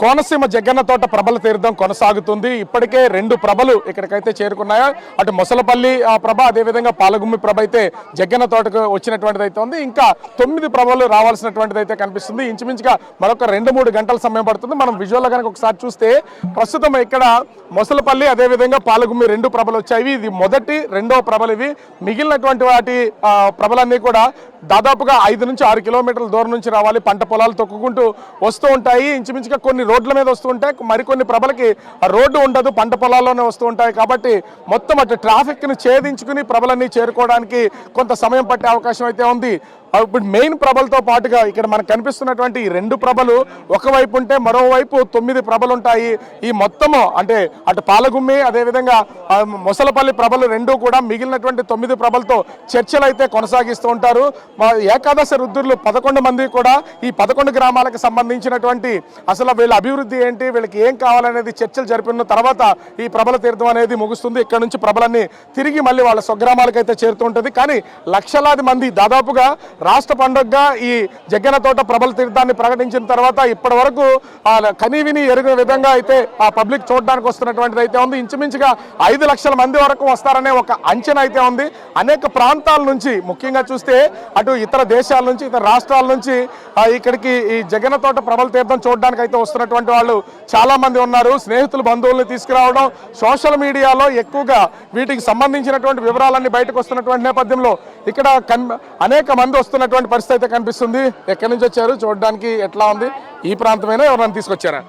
కోనసీమ జగ్గన్న తోట ప్రభల తీర్థం కొనసాగుతుంది. ఇప్పటికే 2 ప్రభలు ఇక్కడికైతే చేరుకున్నాయా, అటు మొసలపల్లి ప్రభ, అదేవిధంగా పాలగుమ్మి ప్రభ అయితే జగ్గన్న తోటకు వచ్చినటువంటిది అయితే ఉంది. ఇంకా 9 ప్రభలు రావాల్సినటువంటిది అయితే కనిపిస్తుంది. ఇంచుమించుగా మరొక 2-3 గంటల సమయం పడుతుంది. మనం విజువల్ కనుక ఒకసారి చూస్తే ప్రస్తుతం ఇక్కడ మొసలపల్లి అదేవిధంగా పాలగుమ్మి 2 ప్రభలు వచ్చాయి. ఇది మొదటి 2వ ప్రభలు ఇవి. మిగిలినటువంటి వాటి ప్రభలన్నీ కూడా దాదాపుగా 5 నుంచి 6 కిలోమీటర్ల దూరం నుంచి రావాలి. పంట పొలాలు తొక్కుకుంటూ వస్తూ ఉంటాయి. ఇంచుమించుగా కొన్ని రోడ్ల మీద వస్తూ ఉంటాయి, మరికొన్ని ప్రభలకి రోడ్డు ఉండదు, పంట పొలాల్లోనే వస్తూ ఉంటాయి. కాబట్టి మొత్తం అటు ట్రాఫిక్ని ఛేదించుకుని ప్రభలన్నీ చేరుకోవడానికి కొంత సమయం పట్టే అవకాశం అయితే ఉంది. ఇప్పుడు మెయిన్ ప్రభలతో పాటుగా ఇక్కడ మనకు కనిపిస్తున్నటువంటి ఈ 2 ప్రభలు ఒకవైపు ఉంటే మరోవైపు 9 ప్రభలు ఉంటాయి. ఈ మొత్తము అంటే అటు పాలగుమ్మి అదేవిధంగా మొసలపల్లి ప్రభలు 2 కూడా మిగిలినటువంటి 9 ప్రభలతో చర్చలు అయితే కొనసాగిస్తూ ఉంటారు. ఏకాదశి రుద్రులు 11 మంది కూడా ఈ 11 గ్రామాలకు సంబంధించినటువంటి అసలు వీళ్ళ అభివృద్ధి ఏంటి, వీళ్ళకి ఏం కావాలనేది చర్చలు జరిపిన తర్వాత ఈ ప్రభల తీర్థం అనేది ముగుస్తుంది. ఇక్కడ నుంచి ప్రభలన్నీ తిరిగి మళ్ళీ వాళ్ళ స్వగ్రామాలకు అయితే చేరుతూ ఉంటుంది. కానీ లక్షలాది మంది దాదాపుగా రాష్ట్ర పండుగగా ఈ జగ్గన్న తోట ప్రభల తీర్థాన్ని ప్రకటించిన తర్వాత ఇప్పటి వరకు కనీవిని ఎరిగిన విధంగా అయితే ఆ పబ్లిక్ చూడడానికి వస్తున్నటువంటిది అయితే ఉంది. ఇంచుమించుగా 5 లక్షల మంది వరకు వస్తారనే ఒక అంచనా అయితే ఉంది. అనేక ప్రాంతాల నుంచి, ముఖ్యంగా చూస్తే అటు ఇతర దేశాల నుంచి, ఇతర రాష్ట్రాల నుంచి ఇక్కడికి ఈ జగ్గన్న తోట ప్రభల తీర్థం చూడడానికి అయితే వస్తున్నటువంటి వాళ్ళు చాలా మంది ఉన్నారు. స్నేహితులు, బంధువుల్ని తీసుకురావడం, సోషల్ మీడియాలో ఎక్కువగా వీటికి సంబంధించినటువంటి వివరాలన్నీ బయటకు వస్తున్నటువంటి నేపథ్యంలో ఇక్కడ అనేక మంది వస్తున్నటువంటి పరిస్థితి అయితే కనిపిస్తుంది. ఎక్కడి నుంచి వచ్చారు, చూడడానికి ఎట్లా ఉంది? ఈ ప్రాంతమైనా ఎవరైనా తీసుకొచ్చారా?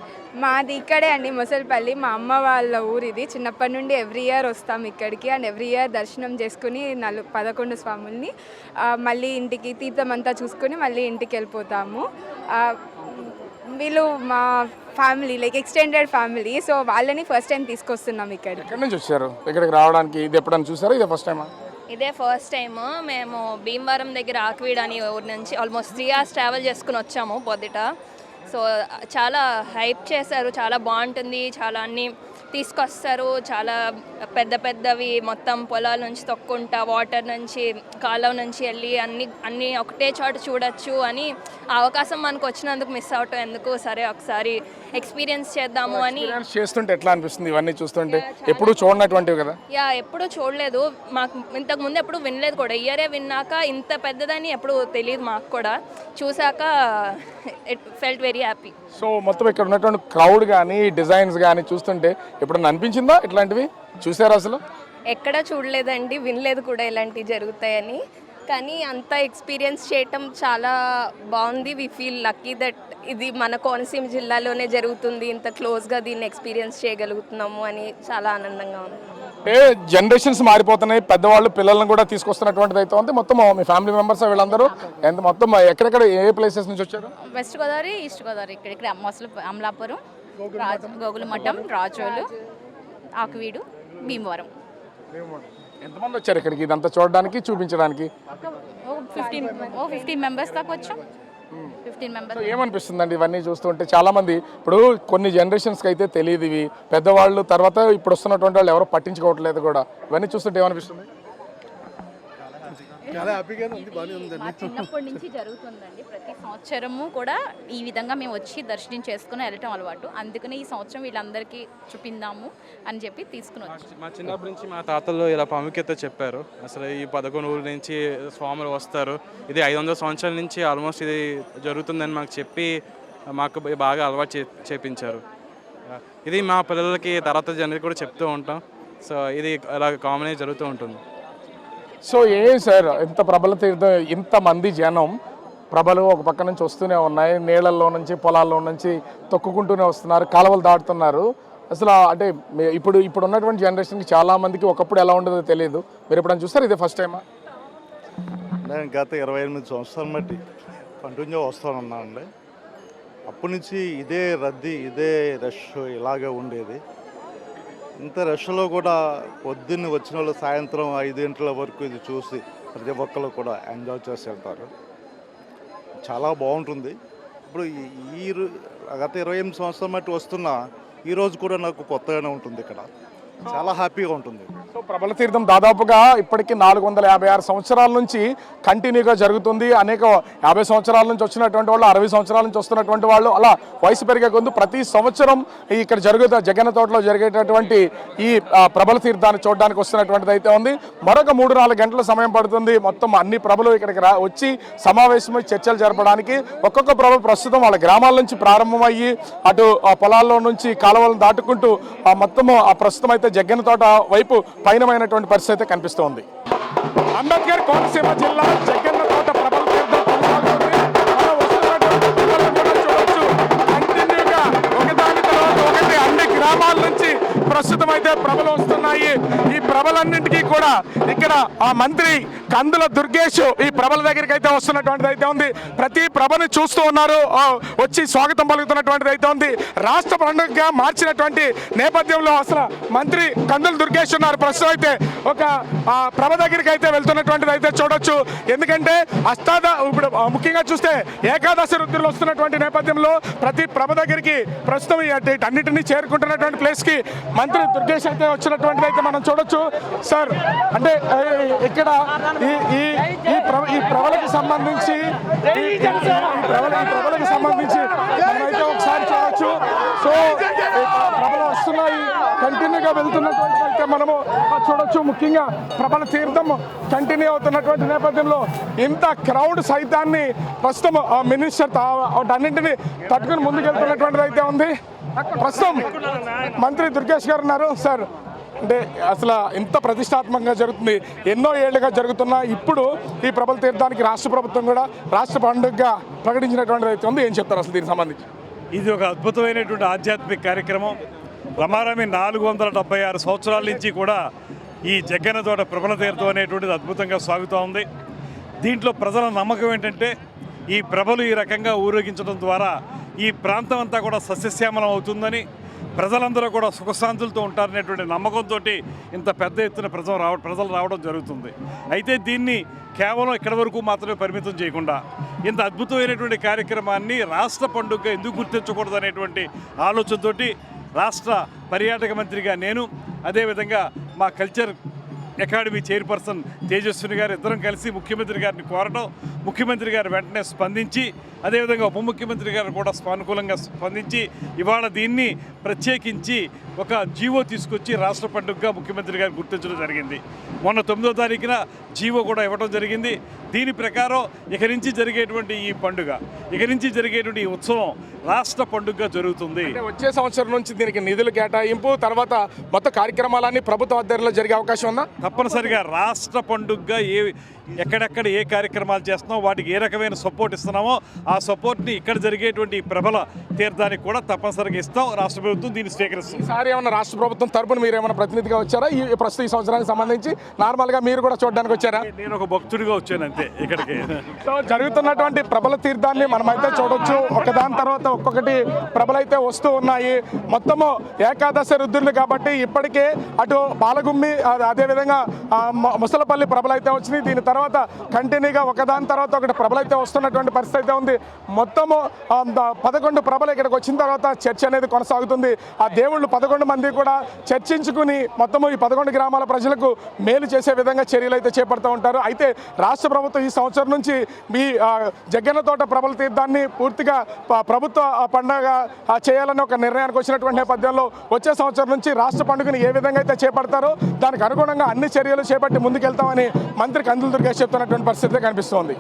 మాది ఇక్కడే అండి, మొసలపల్లి. మా అమ్మ వాళ్ళ ఊరు ఇది. చిన్నప్పటి నుండి ఎవ్రీ ఇయర్ వస్తాం ఇక్కడికి. అండ్ ఎవ్రీ ఇయర్ దర్శనం చేసుకుని 11 స్వాముల్ని మళ్ళీ ఇంటికి తీర్థం అంతా చూసుకుని మళ్ళీ ఇంటికి వెళ్ళిపోతాము. వీళ్ళు మా family, like extended family. So వాళ్ళని ఫస్ట్ టైం తీసుకొస్తున్నాం ఇక్కడ. ఎక్కడి నుంచి వచ్చారు ఇక్కడికి రావడానికి? ఇది ఎప్పుడైనా చూసారా? ఇదే ఫస్ట్ టైమా? ఇదే ఫస్ట్ టైము. మేము భీమవరం దగ్గర ఆక్వీడ్ అని ఊరి నుంచి ఆల్మోస్ట్ 3 hours ట్రావెల్ చేసుకుని వచ్చాము పొద్దుట. సో చాలా హైప్ చేశారు, చాలా బాగుంటుంది, చాలా అన్నీ తీసుకొస్తారు. చాలా పెద్ద పెద్దవి మొత్తం పొలాల నుంచి తొక్కుంటా, వాటర్ నుంచి, కాలువ నుంచి వెళ్ళి అన్నీ ఒకటే చోట చూడొచ్చు అని అవకాశం మనకు వచ్చినందుకు మిస్ అవటం ఎందుకు, సరే ఒకసారి ఎక్స్పీరియన్స్ చేద్దాము అని. చేస్తుంటే ఎట్లా అనిపిస్తుంది ఇవన్నీ చూస్తుంటే? ఎప్పుడు చూడనటువంటివి కదా? ఎప్పుడు చూడలేదు, మాకు ఇంతకు ముందు ఎప్పుడు వినలేదు కూడా. ఇయరే విన్నాక ఇంత పెద్దదని ఎప్పుడు తెలియదు మాకు కూడా. చూసాక it felt very happy. So మొత్తం ఇక్కడ ఉన్నటువంటి క్రౌడ్ కానీ, డిజైన్స్ కానీ చూస్తుంటే ఎప్పుడన్నా అనిపించిందా ఇట్లాంటివి? చూసారా అసలు? ఎక్కడ చూడలేదండి, వినలేదు కూడా ఇలాంటివి జరుగుతాయని. కానీ అంతా ఎక్స్పీరియన్స్ చేయటం చాలా బాగుంది. వి ఫీల్ లక్కీ దట్ ఇది మన కోనసీమ జిల్లాలోనే జరుగుతుంది, ఇంత క్లోజ్గా దీన్ని ఎక్స్పీరియన్స్ చేయగలుగుతున్నాము అని చాలా ఆనందంగా ఉంది. జనరేషన్స్ మారిపోతున్నాయి, పెద్దవాళ్ళు పిల్లలను కూడా తీసుకొస్తున్నటువంటిది అయితే ఉంది. మొత్తం మీ ఫ్యామిలీ మెంబర్స్ వీళ్ళందరూ ఎంత మొత్తం ఎక్కడెక్కడ ఏ ప్లేసెస్ నుంచి వచ్చారు? వెస్ట్ గోదావరి, ఈస్ట్ గోదావరి, ఇక్కడ మొసలు, అమలాపురం, గోగులమఠం, రాజోలు, ఆకువీడు, భీమవరం. ఎంతమంది వచ్చారు ఇక్కడికి ఇదంతా చూడడానికి, చూపించడానికి? 15 మెంబర్స్ దాకా వచ్చాం. 15 మెంబర్స్. ఏమనిపిస్తుందండి ఇవన్నీ చూస్తుంటే? చాలా మంది ఇప్పుడు కొన్ని జనరేషన్స్కి అయితే తెలియదు ఇవి, పెద్దవాళ్ళు తర్వాత ఇప్పుడు వస్తున్నటువంటి వాళ్ళు ఎవరో పట్టించుకోవట్లేదు కూడా. ఇవన్నీ చూస్తుంటే ఏమనిపిస్తుంది? చాలా హ్యాపీగానే ఉంది, బాగానే ఉందండి. మా చిన్నప్పటి నుంచి జరుగుతుందండి. ప్రతి సంవత్సరము కూడా ఈ విధంగా మేము వచ్చి దర్శనం చేసుకుని వెళ్ళటం అలవాటు. అందుకని ఈ సంవత్సరం వీళ్ళందరికీ చూపిందాము అని చెప్పి తీసుకుని వచ్చాం. మా చిన్నప్పటి నుంచి మా తాతలు ఇలా ప్రాముఖ్యత చెప్పారు. అసలు ఈ 11 ఊరు నుంచి స్వాములు వస్తారు, ఇది 500 సంవత్సరాల నుంచి ఆల్మోస్ట్ ఇది జరుగుతుందని మాకు చెప్పి మాకు బాగా అలవాటు చేపించారు. ఇది మా పిల్లలకి తర్వాత జనరేషన్ కూడా చెప్తూ ఉంటాం. సో ఇది అలా కామన్గా జరుగుతూ ఉంటుంది. సో సార్, ఇంత ప్రభల తీర్థం, ఇంతమంది జనం, ప్రభలు ఒక పక్క నుంచి వస్తూనే ఉన్నాయి, నీళ్ళల్లో నుంచి పొలాల్లో నుంచి తొక్కుకుంటూనే వస్తున్నారు, కాలువలు దాటుతున్నారు. అసలు అంటే ఇప్పుడు ఉన్నటువంటి జనరేషన్కి చాలా మందికి ఒకప్పుడు ఎలా ఉండదో తెలియదు. మీరు ఎప్పుడైనా చూస్తారు? ఇదే ఫస్ట్ టైమా? నేను గత 28 సంవత్సరాల బట్టి కంటిన్యూ వస్తానున్నానండి. అప్పటి నుంచి ఇదే రద్దీ, ఇదే రష్ ఇలాగే ఉండేది. ఇంత రష్లో కూడా పొద్దున్న వచ్చిన వాళ్ళు సాయంత్రం 5 గంటల వరకు ఇది చూసి ప్రతి ఒక్కరు కూడా ఎంజాయ్ చేసి వెళ్తారు. చాలా బాగుంటుంది. ఇప్పుడు గత 28 సంవత్సరాల మట్టి వస్తున్నా ఈరోజు కూడా నాకు కొత్తగానే ఉంటుంది. ఇక్కడ చాలా హ్యాపీగా ఉంటుంది. సో ప్రబల తీర్థం దాదాపుగా ఇప్పటికీ 456 సంవత్సరాల నుంచి కంటిన్యూగా జరుగుతుంది. అనేక 50 సంవత్సరాల నుంచి వచ్చినటువంటి వాళ్ళు, 60 సంవత్సరాల నుంచి వస్తున్నటువంటి వాళ్ళు, అలా వయసు పెరిగే కొందు ప్రతి సంవత్సరం ఇక్కడ జగన్న తోటలో జరిగేటటువంటి ఈ ప్రబల తీర్థాన్ని చూడడానికి వస్తున్నటువంటిది అయితే ఉంది. మరొక 3-4 గంటల సమయం పడుతుంది మొత్తం అన్ని ప్రభలు ఇక్కడికి వచ్చి సమావేశమై చర్చలు జరపడానికి. ఒక్కొక్క ప్రభ ప్రస్తుతం వాళ్ళ గ్రామాల నుంచి ప్రారంభమయ్యి అటు పొలాల్లో నుంచి కాలువలను దాటుకుంటూ మొత్తము ప్రస్తుతం అయితే జగ్గన్న తోట వైపు పయనమైనటువంటి పరిస్థితి అయితే కనిపిస్తోంది. అంబేద్కర్ కోనసీమ జిల్లా జగ్గన్న తోట ప్రబల తీర్థం కొనసాగుతుంది. మనం వస్తున్నటువంటి పిల్లలను కూడా చూడొచ్చు. కంటిన్యూగా ఒకదాని తర్వాత ఒకటి అన్ని గ్రామాల నుంచి ప్రస్తుతం అయితే ప్రభలు వస్తున్నాయి. ఈ ప్రభలన్నింటికీ కూడా ఇక్కడ ఆ మంత్రి కందుల దుర్గేష్ ఈ ప్రభల దగ్గరికి అయితే వస్తున్నటువంటిది అయితే ఉంది. ప్రతి ప్రభని చూస్తూ ఉన్నారు, వచ్చి స్వాగతం పలుకుతున్నటువంటిది అయితే ఉంది. రాష్ట్ర పండుగగా మార్చినటువంటి నేపథ్యంలో అసలు మంత్రి కందుల దుర్గేష్ ఉన్నారు. ప్రస్తుతం అయితే ఒక ప్రభ దగ్గరికి అయితే వెళ్తున్నటువంటిది అయితే చూడొచ్చు. ఎందుకంటే ఇప్పుడు ముఖ్యంగా చూస్తే ఏకాదశి రుద్రులు వస్తున్నటువంటి నేపథ్యంలో ప్రతి ప్రభ దగ్గరికి ప్రస్తుతం అన్నిటినీ చేరుకుంటున్నటువంటి ప్లేస్ కి మంత్రి దుర్గేష్ అయితే వచ్చినటువంటిది అయితే మనం చూడొచ్చు. సార్, అంటే ఇక్కడ ఈ ప్రభలకు సంబంధించి మనమైతే ఒకసారి చూడొచ్చు. సో ప్రభలు వస్తున్నాయి, కంటిన్యూగా వెళ్తున్నటువంటి అయితే మనము చూడొచ్చు. ముఖ్యంగా ప్రభల తీర్థం కంటిన్యూ అవుతున్నటువంటి నేపథ్యంలో ఇంత క్రౌడ్ సైతాన్ని ప్రస్తుతం మినిస్టర్ అన్నింటినీ తట్టుకుని ముందుకెళ్తున్నటువంటిది అయితే ఉంది. ప్రస్తుతం మంత్రి దుర్గేష్ గారు ఉన్నారు. సార్, అంటే అసలు ఇంత ప్రతిష్టాత్మకంగా జరుగుతుంది, ఎన్నో ఏళ్లుగా జరుగుతున్నా ఇప్పుడు ఈ ప్రభల తీర్థానికి రాష్ట్ర ప్రభుత్వం కూడా రాష్ట్ర పండుగగా ప్రకటించినటువంటిది అయితే ఉంది. ఏం చెప్తారు అసలు దీనికి సంబంధించి? ఇది ఒక అద్భుతమైనటువంటి ఆధ్యాత్మిక కార్యక్రమం. రమారమి 476 సంవత్సరాల నుంచి కూడా ఈ జగ్గన్న తోట ప్రబల తీర్థం అనేటువంటిది అద్భుతంగా సాగుతూ ఉంది. దీంట్లో ప్రజల నమ్మకం ఏంటంటే ఈ ప్రభలు ఈ రకంగా ఊరేగించడం ద్వారా ఈ ప్రాంతం అంతా కూడా సస్యశ్యామలం అవుతుందని, ప్రజలందరూ కూడా సుఖశాంతులతో ఉంటారనేటువంటి నమ్మకంతో ఇంత పెద్ద ఎత్తున ప్రజలు రావడం జరుగుతుంది. అయితే దీన్ని కేవలం ఇక్కడి వరకు మాత్రమే పరిమితం చేయకుండా ఇంత అద్భుతమైనటువంటి కార్యక్రమాన్ని రాష్ట్ర పండుగగా ఎందుకు గుర్తించకూడదు అనేటువంటి ఆలోచనతోటి రాష్ట్ర పర్యాటక మంత్రిగా నేను, అదేవిధంగా మా కల్చర్ అకాడమీ చైర్పర్సన్ తేజస్విని గారు ఇద్దరం కలిసి ముఖ్యమంత్రి గారిని కోరటం, ముఖ్యమంత్రి గారు వెంటనే స్పందించి, అదేవిధంగా ఉప ముఖ్యమంత్రి గారు కూడా అనుకూలంగా స్పందించి ఇవాళ దీన్ని ప్రత్యేకించి ఒక జీవో తీసుకొచ్చి రాష్ట్ర పండుగగా ముఖ్యమంత్రి గారు గుర్తించడం జరిగింది. మొన్న 9వ తారీఖున జీవో కూడా ఇవ్వడం జరిగింది. దీని ప్రకారం ఇక నుంచి జరిగేటువంటి ఈ పండుగ, ఇక నుంచి జరిగేటువంటి ఈ ఉత్సవం రాష్ట్ర పండుగగా జరుగుతుంది. వచ్చే సంవత్సరం నుంచి దీనికి నిధులు కేటాయింపు, తర్వాత మొత్తం కార్యక్రమాలన్నీ ప్రభుత్వ ఆధ్వర్యంలో జరిగే అవకాశం ఉందా? తప్పనిసరిగా రాష్ట్ర పండుగగా ఎక్కడెక్కడ ఏ కార్యక్రమాలు చేస్తున్నామో వాటికి ఏ రకమైన సపోర్ట్ ఇస్తున్నామో ఆ సపోర్ట్ని ఇక్కడ జరిగేటువంటి ప్రబల తీర్థానికి కూడా తప్పనిసరిగా ఇస్తాం. రాష్ట్ర ప్రభుత్వం దీన్ని స్వీకరిస్తుంది. ఈసారి ఏమైనా రాష్ట్ర ప్రభుత్వం తరపున మీరు ఏమైనా ప్రతినిధిగా వచ్చారా ఈ ప్రస్తుత ఈ సంవత్సరానికి సంబంధించి? నార్మల్గా మీరు కూడా చూడడానికి వచ్చారా? నేను ఒక భక్తుడిగా వచ్చాను అంతే ఇక్కడికి. సో జరుగుతున్నటువంటి ప్రబల తీర్థాన్ని మనమైతే చూడొచ్చు. ఒకదాని తర్వాత ఒక్కొక్కటి ప్రభలైతే వస్తూ ఉన్నాయి. మొత్తము ఏకాదశి రుద్రులు కాబట్టి ఇప్పటికే అటు పాలగుమ్మి, అదేవిధంగా ముసలపల్లి ప్రభలైతే వచ్చినాయి. దీని తర్వాత కంటిన్యూగా ఒకదాని తర్వాత ఒకటి ప్రభలైతే వస్తున్నటువంటి పరిస్థితి అయితే ఉంది. మొత్తము 11 ప్రభలు ఇక్కడికి వచ్చిన తర్వాత చర్చ అనేది కొనసాగుతుంది. ఆ దేవుళ్ళు 11 మంది కూడా చర్చించుకుని మొత్తము ఈ 11 గ్రామాల ప్రజలకు మేలు చేసే విధంగా చర్యలు అయితే చేపడుతూ ఉంటారు. అయితే రాష్ట్ర ప్రభుత్వం ఈ సంవత్సరం నుంచి మీ జగ్గన్న తోట ప్రబల తీర్థాన్ని పూర్తిగా ప్రభుత్వ పండుగ చేయాలని ఒక నిర్ణయానికి వచ్చినటువంటి నేపథ్యంలో వచ్చే సంవత్సరం నుంచి రాష్ట్ర పండుగను ఏ విధంగా అయితే చేపడతారో దానికి అనుగుణంగా అన్ని చర్యలు చేపట్టి ముందుకెళ్తామని మంత్రి కందుల దుర్గేష్ చెప్తున్నటువంటి పరిస్థితి కనిపిస్తోంది.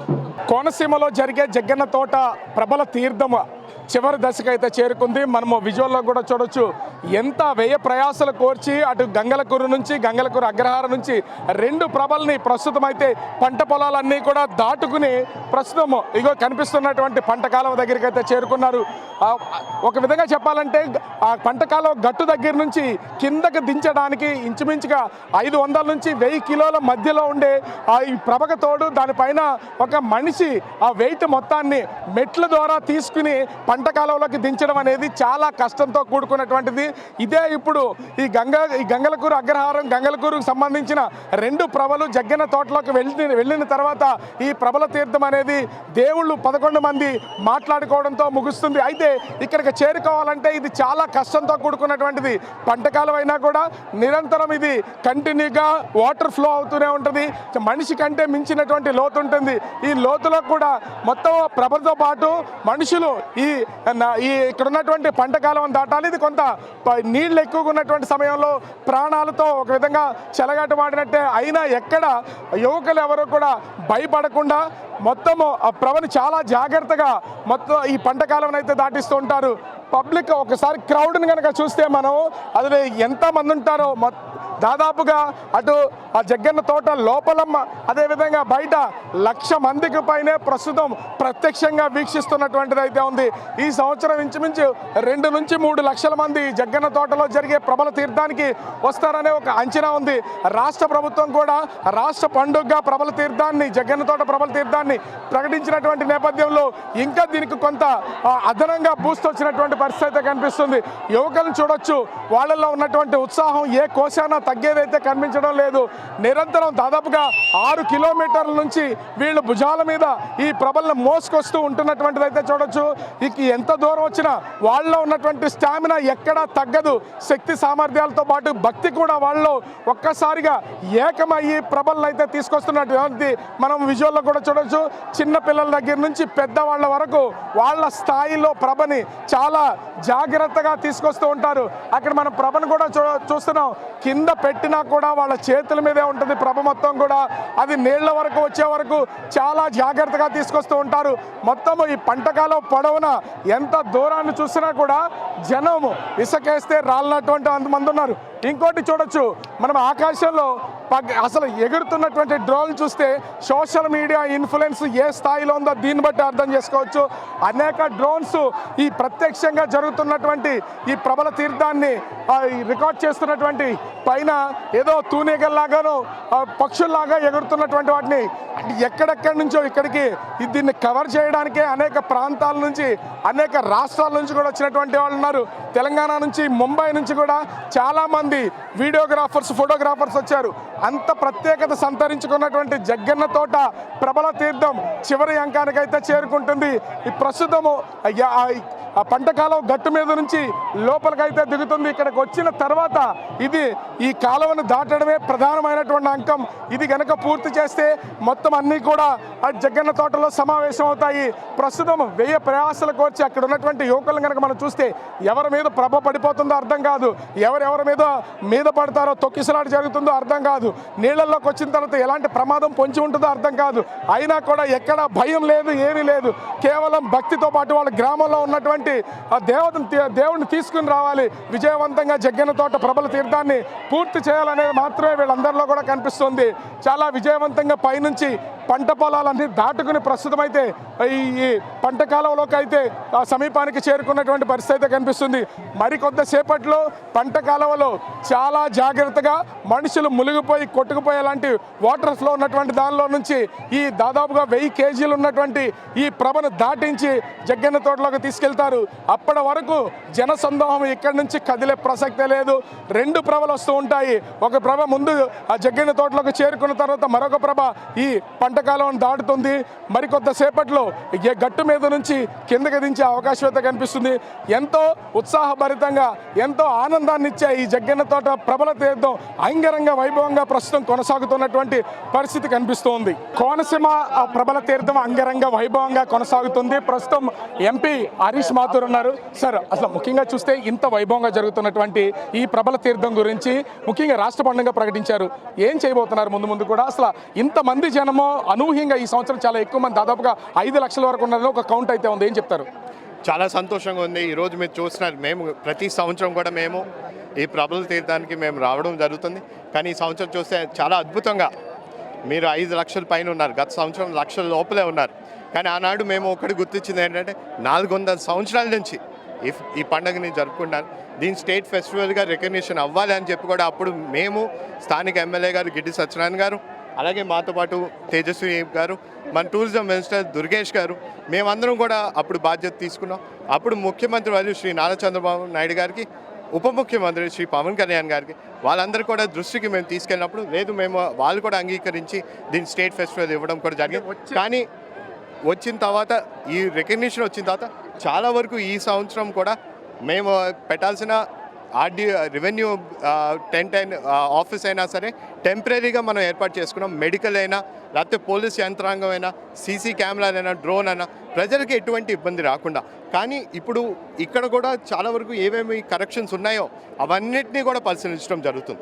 కోనసీమలో జరిగే జగ్గన్న తోట ప్రబల తీర్థం చివరి దశకు అయితే చేరుకుంది. మనము విజువల్లో కూడా చూడొచ్చు. ఎంత వ్యయ ప్రయాసాలు కోర్చి అటు గంగలకూరు నుంచి, గంగలకూరు అగ్రహారం నుంచి 2 ప్రభల్ని ప్రస్తుతం అయితే పంట పొలాలన్నీ కూడా దాటుకుని ప్రస్తుతం ఇగో కనిపిస్తున్నటువంటి పంట కాలువ దగ్గరికి అయితే చేరుకున్నారు. ఒక విధంగా చెప్పాలంటే ఆ పంట కాలువ గట్టు దగ్గర నుంచి కిందకు దించడానికి ఇంచుమించుగా 500 నుంచి 1000 కిలోల మధ్యలో ఉండే ఈ ప్రభకు తోడు దానిపైన ఒక మనిషి ఆ వెయిట్ మొత్తాన్ని మెట్ల ద్వారా తీసుకుని పంట కాలంలోకి దించడం అనేది చాలా కష్టంతో కూడుకున్నటువంటిది. ఇదే ఇప్పుడు ఈ గంగలకూరు అగ్రహారం గంగలకూరుకు సంబంధించిన 2 ప్రభలు జగ్గన్న తోటలోకి వెళ్ళిన తర్వాత ఈ ప్రభల తీర్థం అనేది దేవుళ్ళు 11 మంది మాట్లాడుకోవడంతో ముగుస్తుంది. అయితే ఇక్కడికి చేరుకోవాలంటే ఇది చాలా కష్టంతో కూడుకున్నటువంటిది. పంటకాలం అయినా కూడా నిరంతరం ఇది కంటిన్యూగా వాటర్ ఫ్లో అవుతూనే ఉంటుంది. మనిషి కంటే మించినటువంటి లోతు ఉంటుంది. ఈ లోతులో కూడా మొత్తం ప్రభలతో పాటు మనుషులు ఈ ఇక్కడ ఉన్నటువంటి పంటకాలం దాటాలి. ఇది కొంత నీళ్ళు ఎక్కువగా ఉన్నటువంటి సమయంలో ప్రాణాలతో ఒక విధంగా చెలగాటమాడినట్టే. అయినా ఎక్కడ యువకులు ఎవరు కూడా భయపడకుండా మొత్తము ఆ ప్రభని చాలా జాగ్రత్తగా మొత్తం ఈ పంటకాలం అయితే దాటిస్తూ ఉంటారు. పబ్లిక్ ఒకసారి క్రౌడ్ని కనుక చూస్తే మనం అది ఎంతమంది ఉంటారో దాదాపుగా అటు ఆ జగ్గన్న తోట లోపలమ్మ అదేవిధంగా బయట 1,00,000 మందికి పైనే ప్రస్తుతం ప్రత్యక్షంగా వీక్షిస్తున్నటువంటిది అయితే ఉంది. ఈ సంవత్సరం ఇంచుమించు 2 నుంచి 3 లక్షల మంది జగ్గన్న తోటలో జరిగే ప్రభల తీర్థానికి వస్తారనే ఒక అంచనా ఉంది. రాష్ట్ర ప్రభుత్వం కూడా రాష్ట్ర పండుగగా ప్రభల తీర్థాన్ని జగ్గన్న తోట ప్రభల తీర్థాన్ని ప్రకటించినటువంటి నేపథ్యంలో ఇంకా దీనికి కొంత అదనంగా బూస్ట్ వచ్చినటువంటి పరిస్థితి అయితే కనిపిస్తుంది. యువకులను చూడొచ్చు, వాళ్ళల్లో ఉన్నటువంటి ఉత్సాహం ఏ కోశాన తగ్గేదైతే కనిపించడం లేదు. నిరంతరం దాదాపుగా 6 కిలోమీటర్ల నుంచి వీళ్ళు భుజాల మీద ఈ ప్రభలను మోసుకొస్తూ ఉంటున్నటువంటిది అయితే చూడొచ్చు. ఎంత దూరం వచ్చినా వాళ్ళలో ఉన్నటువంటి స్టామినా ఎక్కడా తగ్గదు. శక్తి సామర్థ్యాలతో పాటు భక్తి కూడా వాళ్ళు ఒక్కసారిగా ఏకమయ్యి ప్రభలను అయితే తీసుకొస్తున్నటువంటి మనం విజువల్లో కూడా చూడొచ్చు. చిన్న పిల్లల దగ్గర నుంచి పెద్దవాళ్ళ వరకు వాళ్ళ స్థాయిలో ప్రభని చాలా జాగ్రత్తగా తీసుకొస్తూ ఉంటారు. అక్కడ మనం ప్రభను కూడా చూస్తున్నాం. కింద పెట్టినా కూడా వాళ్ళ చేతుల మీదే ఉంటుంది ప్రభ మొత్తం కూడా. అది నీళ్ల వరకు వచ్చే వరకు చాలా జాగ్రత్తగా తీసుకొస్తూ ఉంటారు. మొత్తము ఈ పంటకాలం పొడవున ఎంత దూరాన్ని చూసినా కూడా జనము ఇసుకేస్తే రాలినటువంటి అంతమంది ఉన్నారు. ఇంకోటి చూడొచ్చు, మనం ఆకాశంలో అసలు ఎగురుతున్నటువంటి డ్రోన్ చూస్తే సోషల్ మీడియా ఇన్ఫ్లుయెన్స్ ఏ స్థాయిలో ఉందో దీన్ని బట్టి అర్థం చేసుకోవచ్చు. అనేక డ్రోన్స్ ఈ ప్రత్యక్షంగా జరుగుతున్నటువంటి ఈ ప్రభల తీర్థాన్ని రికార్డ్ చేస్తున్నటువంటి పైన ఏదో తూనీగల్లాగానో పక్షుల్లాగా ఎగురుతున్నటువంటి వాటిని ఎక్కడెక్కడి నుంచో ఇక్కడికి దీన్ని కవర్ చేయడానికే అనేక ప్రాంతాల నుంచి అనేక రాష్ట్రాల నుంచి కూడా వచ్చినటువంటి వాళ్ళు ఉన్నారు. తెలంగాణ నుంచి ముంబై నుంచి కూడా చాలామంది వీడియోగ్రాఫర్స్ ఫోటోగ్రాఫర్స్ వచ్చారు. అంత ప్రత్యేకత సంతరించుకున్నటువంటి జగ్గన్న తోట ప్రభల తీర్థం చివరి అంకానికైతే చేరుకుంటుంది. ఈ ప్రస్తుతము ఆ పంటకాలం గట్టు మీద నుంచి లోపలికైతే దిగుతుంది. ఇక్కడికి వచ్చిన తర్వాత ఇది ఈ కాలువను దాటడమే ప్రధానమైనటువంటి అంకం. ఇది కనుక పూర్తి చేస్తే మొత్తం అన్నీ కూడా ఆ జగ్గన్న తోటలో సమావేశం అవుతాయి. ప్రస్తుతం 1000 ప్రయాసాలు కోర్చి అక్కడ ఉన్నటువంటి యువకులను కనుక మనం చూస్తే ఎవరి మీద ప్రభ పడిపోతుందో అర్థం కాదు, ఎవరెవరి మీద పడతారో తొక్కిసలాట జరుగుతుందో అర్థం కాదు, నీళ్ళల్లోకి వచ్చిన తర్వాత ఎలాంటి ప్రమాదం పొంచి ఉంటుందో అర్థం కాదు. అయినా కూడా ఎక్కడ భయం లేదు, ఏమీ లేదు. కేవలం భక్తితో పాటు వాళ్ళ గ్రామంలో ఉన్నటువంటి ఆ దేవుడిని తీసుకుని రావాలి, విజయవంతంగా జగ్గన్న తోట ప్రభల తీర్థాన్ని పూర్తి చేయాలనేది మాత్రమే వీళ్ళందరిలో కూడా కనిపిస్తుంది. చాలా విజయవంతంగా పైనుంచి పంట పొలాలన్నీ దాటుకుని ప్రస్తుతం అయితే ఈ పంట కాలంలోకి అయితే సమీపానికి చేరుకున్నటువంటి పరిస్థితి అయితే కనిపిస్తుంది. మరికొద్దిసేపట్లో పంట కాలువలో చాలా జాగ్రత్తగా మనుషులు మునిగిపోయి కొట్టుకుపోయేలాంటి వాటర్ ఫ్లో ఉన్నటువంటి దానిలో నుంచి ఈ దాదాపుగా 1000 కేజీలు ఉన్నటువంటి ఈ ప్రభను దాటించి జగ్గన్న తోటలోకి తీసుకెళ్తారు. అప్పటి వరకు జనసందోహం ఇక్కడి నుంచి కదిలే ప్రసక్తే లేదు. 2 ప్రభలు వస్తూ ఉంటాయి. ఒక ప్రభ ముందు ఆ జగ్గన్న తోటలోకి చేరుకున్న తర్వాత మరొక ప్రభ ఈ పంటకాలం దాటుతుంది. మరికొద్దిసేపట్లో గట్టు మీద నుంచి కిందకి దించే అవకాశం అయితే కనిపిస్తుంది. ఎంతో ఉత్సాహభరితంగా ఎంతో ఆనందాన్ని ఇచ్చే ఈ జగ్గన్న తోట ప్రభల తీర్థం అంగరంగ వైభవంగా ప్రస్తుతం కొనసాగుతున్నటువంటి పరిస్థితి కనిపిస్తోంది. కోనసీమ ప్రభల తీర్థం అంగరంగ వైభవంగా కొనసాగుతుంది. ప్రస్తుతం ఎంపీ హరీష్ మాథూర్ ఉన్నారు. సార్, అసలు ముఖ్యంగా చూస్తే ఇంత వైభవంగా జరుగుతున్నటువంటి ఈ ప్రభల తీర్థం గురించి ముఖ్యంగా రాష్ట్ర పండుగ ప్రకటించారు. ఏం చేయబోతున్నారు ముందు కూడా? అసలు ఇంతమంది జనము అనూహ్యంగా ఈ సంవత్సరం చాలా ఎక్కువ మంది, దాదాపుగా 5 లక్షల వరకు ఉన్నారని ఒక కౌంట్ అయితే ఉంది. ఏం చెప్తారు? చాలా సంతోషంగా ఉంది. ఈరోజు మీరు చూస్తున్నారు, మేము ప్రతి సంవత్సరం కూడా మేము ఈ ప్రభల తీర్థానికి మేము రావడం జరుగుతుంది. కానీ ఈ సంవత్సరం చూస్తే చాలా అద్భుతంగా మీరు 5 లక్షల పైన ఉన్నారు. గత సంవత్సరం 1 లక్షల లోపలే ఉన్నారు. కానీ ఆనాడు మేము ఒకటి గుర్తించింది ఏంటంటే 400 సంవత్సరాల నుంచి ఈ పండుగని జరుపుకుంటాను. దీని స్టేట్ ఫెస్టివల్గా రికగ్నిషన్ అవ్వాలి అని చెప్పి కూడా అప్పుడు మేము స్థానిక ఎమ్మెల్యే గారు గిడ్డి సత్యనారాయణ గారు అలాగే మాతో పాటు తేజస్వి గారు, మన టూరిజం మినిస్టర్ దుర్గేష్ గారు, మేమందరం కూడా అప్పుడు బాధ్యత తీసుకున్నాం. అప్పుడు ముఖ్యమంత్రి వారు శ్రీ నారా చంద్రబాబు నాయుడు గారికి, ఉప ముఖ్యమంత్రి శ్రీ పవన్ కళ్యాణ్ గారికి, వాళ్ళందరూ కూడా దృష్టికి మేము తీసుకెళ్ళినప్పుడు లేదు మేము వాళ్ళు కూడా అంగీకరించి దీన్ని స్టేట్ ఫెస్టివల్ ఇవ్వడం కూడా జరిగింది. కానీ వచ్చిన తర్వాత ఈ రికగ్నిషన్ వచ్చిన తర్వాత చాలా వరకు ఈ సంవత్సరం కూడా మేము పెట్టాల్సిన రెవెన్యూ టెంట్ ఆఫీస్ అయినా సరే టెంపరీగా మనం ఏర్పాటు చేసుకున్నాం. మెడికల్ అయినా లేకపోతే పోలీస్ యంత్రాంగం అయినా, సీసీ కెమెరాలైనా, డ్రోన్ అయినా ప్రజలకి ఎటువంటి ఇబ్బంది రాకుండా. కానీ ఇప్పుడు ఇక్కడ కూడా చాలా వరకు ఏమేమి కరెక్షన్స్ ఉన్నాయో అవన్నిటినీ కూడా పరిశీలించడం జరుగుతుంది.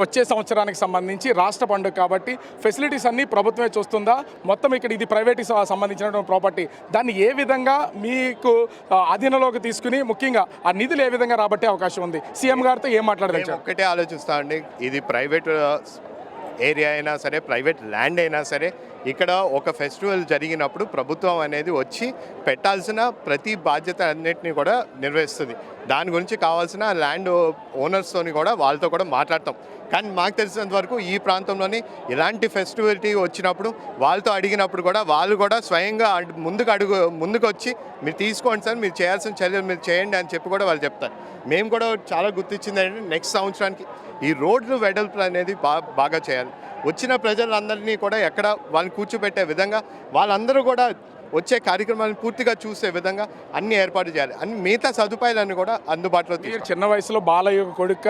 వచ్చే సంవత్సరానికి సంబంధించి రాష్ట్ర పండుగ కాబట్టి ఫెసిలిటీస్ అన్నీ ప్రభుత్వమే చూస్తుందా? మొత్తం ఇక్కడ ఇది ప్రైవేట్కి సంబంధించినటువంటి ప్రాపర్టీ, దాన్ని ఏ విధంగా మీకు అధీనంలోకి తీసుకుని ముఖ్యంగా ఆ నిధులు ఏ విధంగా రాబట్టే అవకాశం ఉంది? సీఎం గారితో ఏం మాట్లాడదాం? ఒక్కటే ఆలోచిస్తామండి, ఇది ప్రైవేట్ ఏరియా అయినా సరే, ప్రైవేట్ ల్యాండ్ అయినా సరే, ఇక్కడ ఒక ఫెస్టివల్ జరిగినప్పుడు ప్రభుత్వం అనేది వచ్చి పెట్టాల్సిన ప్రతి బాధ్యత అన్నిటినీ కూడా నిర్వహిస్తుంది. దాని గురించి కావాల్సిన ల్యాండ్ ఓనర్స్తోని కూడా వాళ్ళతో కూడా మాట్లాడతాం. కానీ మాకు తెలిసినంత వరకు ఈ ప్రాంతంలోని ఇలాంటి ఫెస్టివిటీ వచ్చినప్పుడు వాళ్ళతో అడిగినప్పుడు కూడా వాళ్ళు కూడా స్వయంగా ముందుకు వచ్చి మీరు తీసుకోండి సార్, మీరు చేయాల్సిన చర్యలు మీరు చేయండి అని చెప్పి కూడా వాళ్ళు చెప్తారు. మేము కూడా చాలా గుర్తించింది ఏంటంటే నెక్స్ట్ సంవత్సరానికి ఈ రోడ్లు వెడల్పు అనేది బాగా చేయాలి. వచ్చిన ప్రజలందరినీ కూడా ఎక్కడ వాళ్ళని కూర్చోబెట్టే విధంగా వాళ్ళందరూ కూడా వచ్చే కార్యక్రమాలను పూర్తిగా చూసే విధంగా అన్ని ఏర్పాటు చేయాలి. అన్ని మిగతా సదుపాయాలన్నీ కూడా అందుబాటులో తీసుకు. చిన్న వయసులో బాలయ్య కొడుక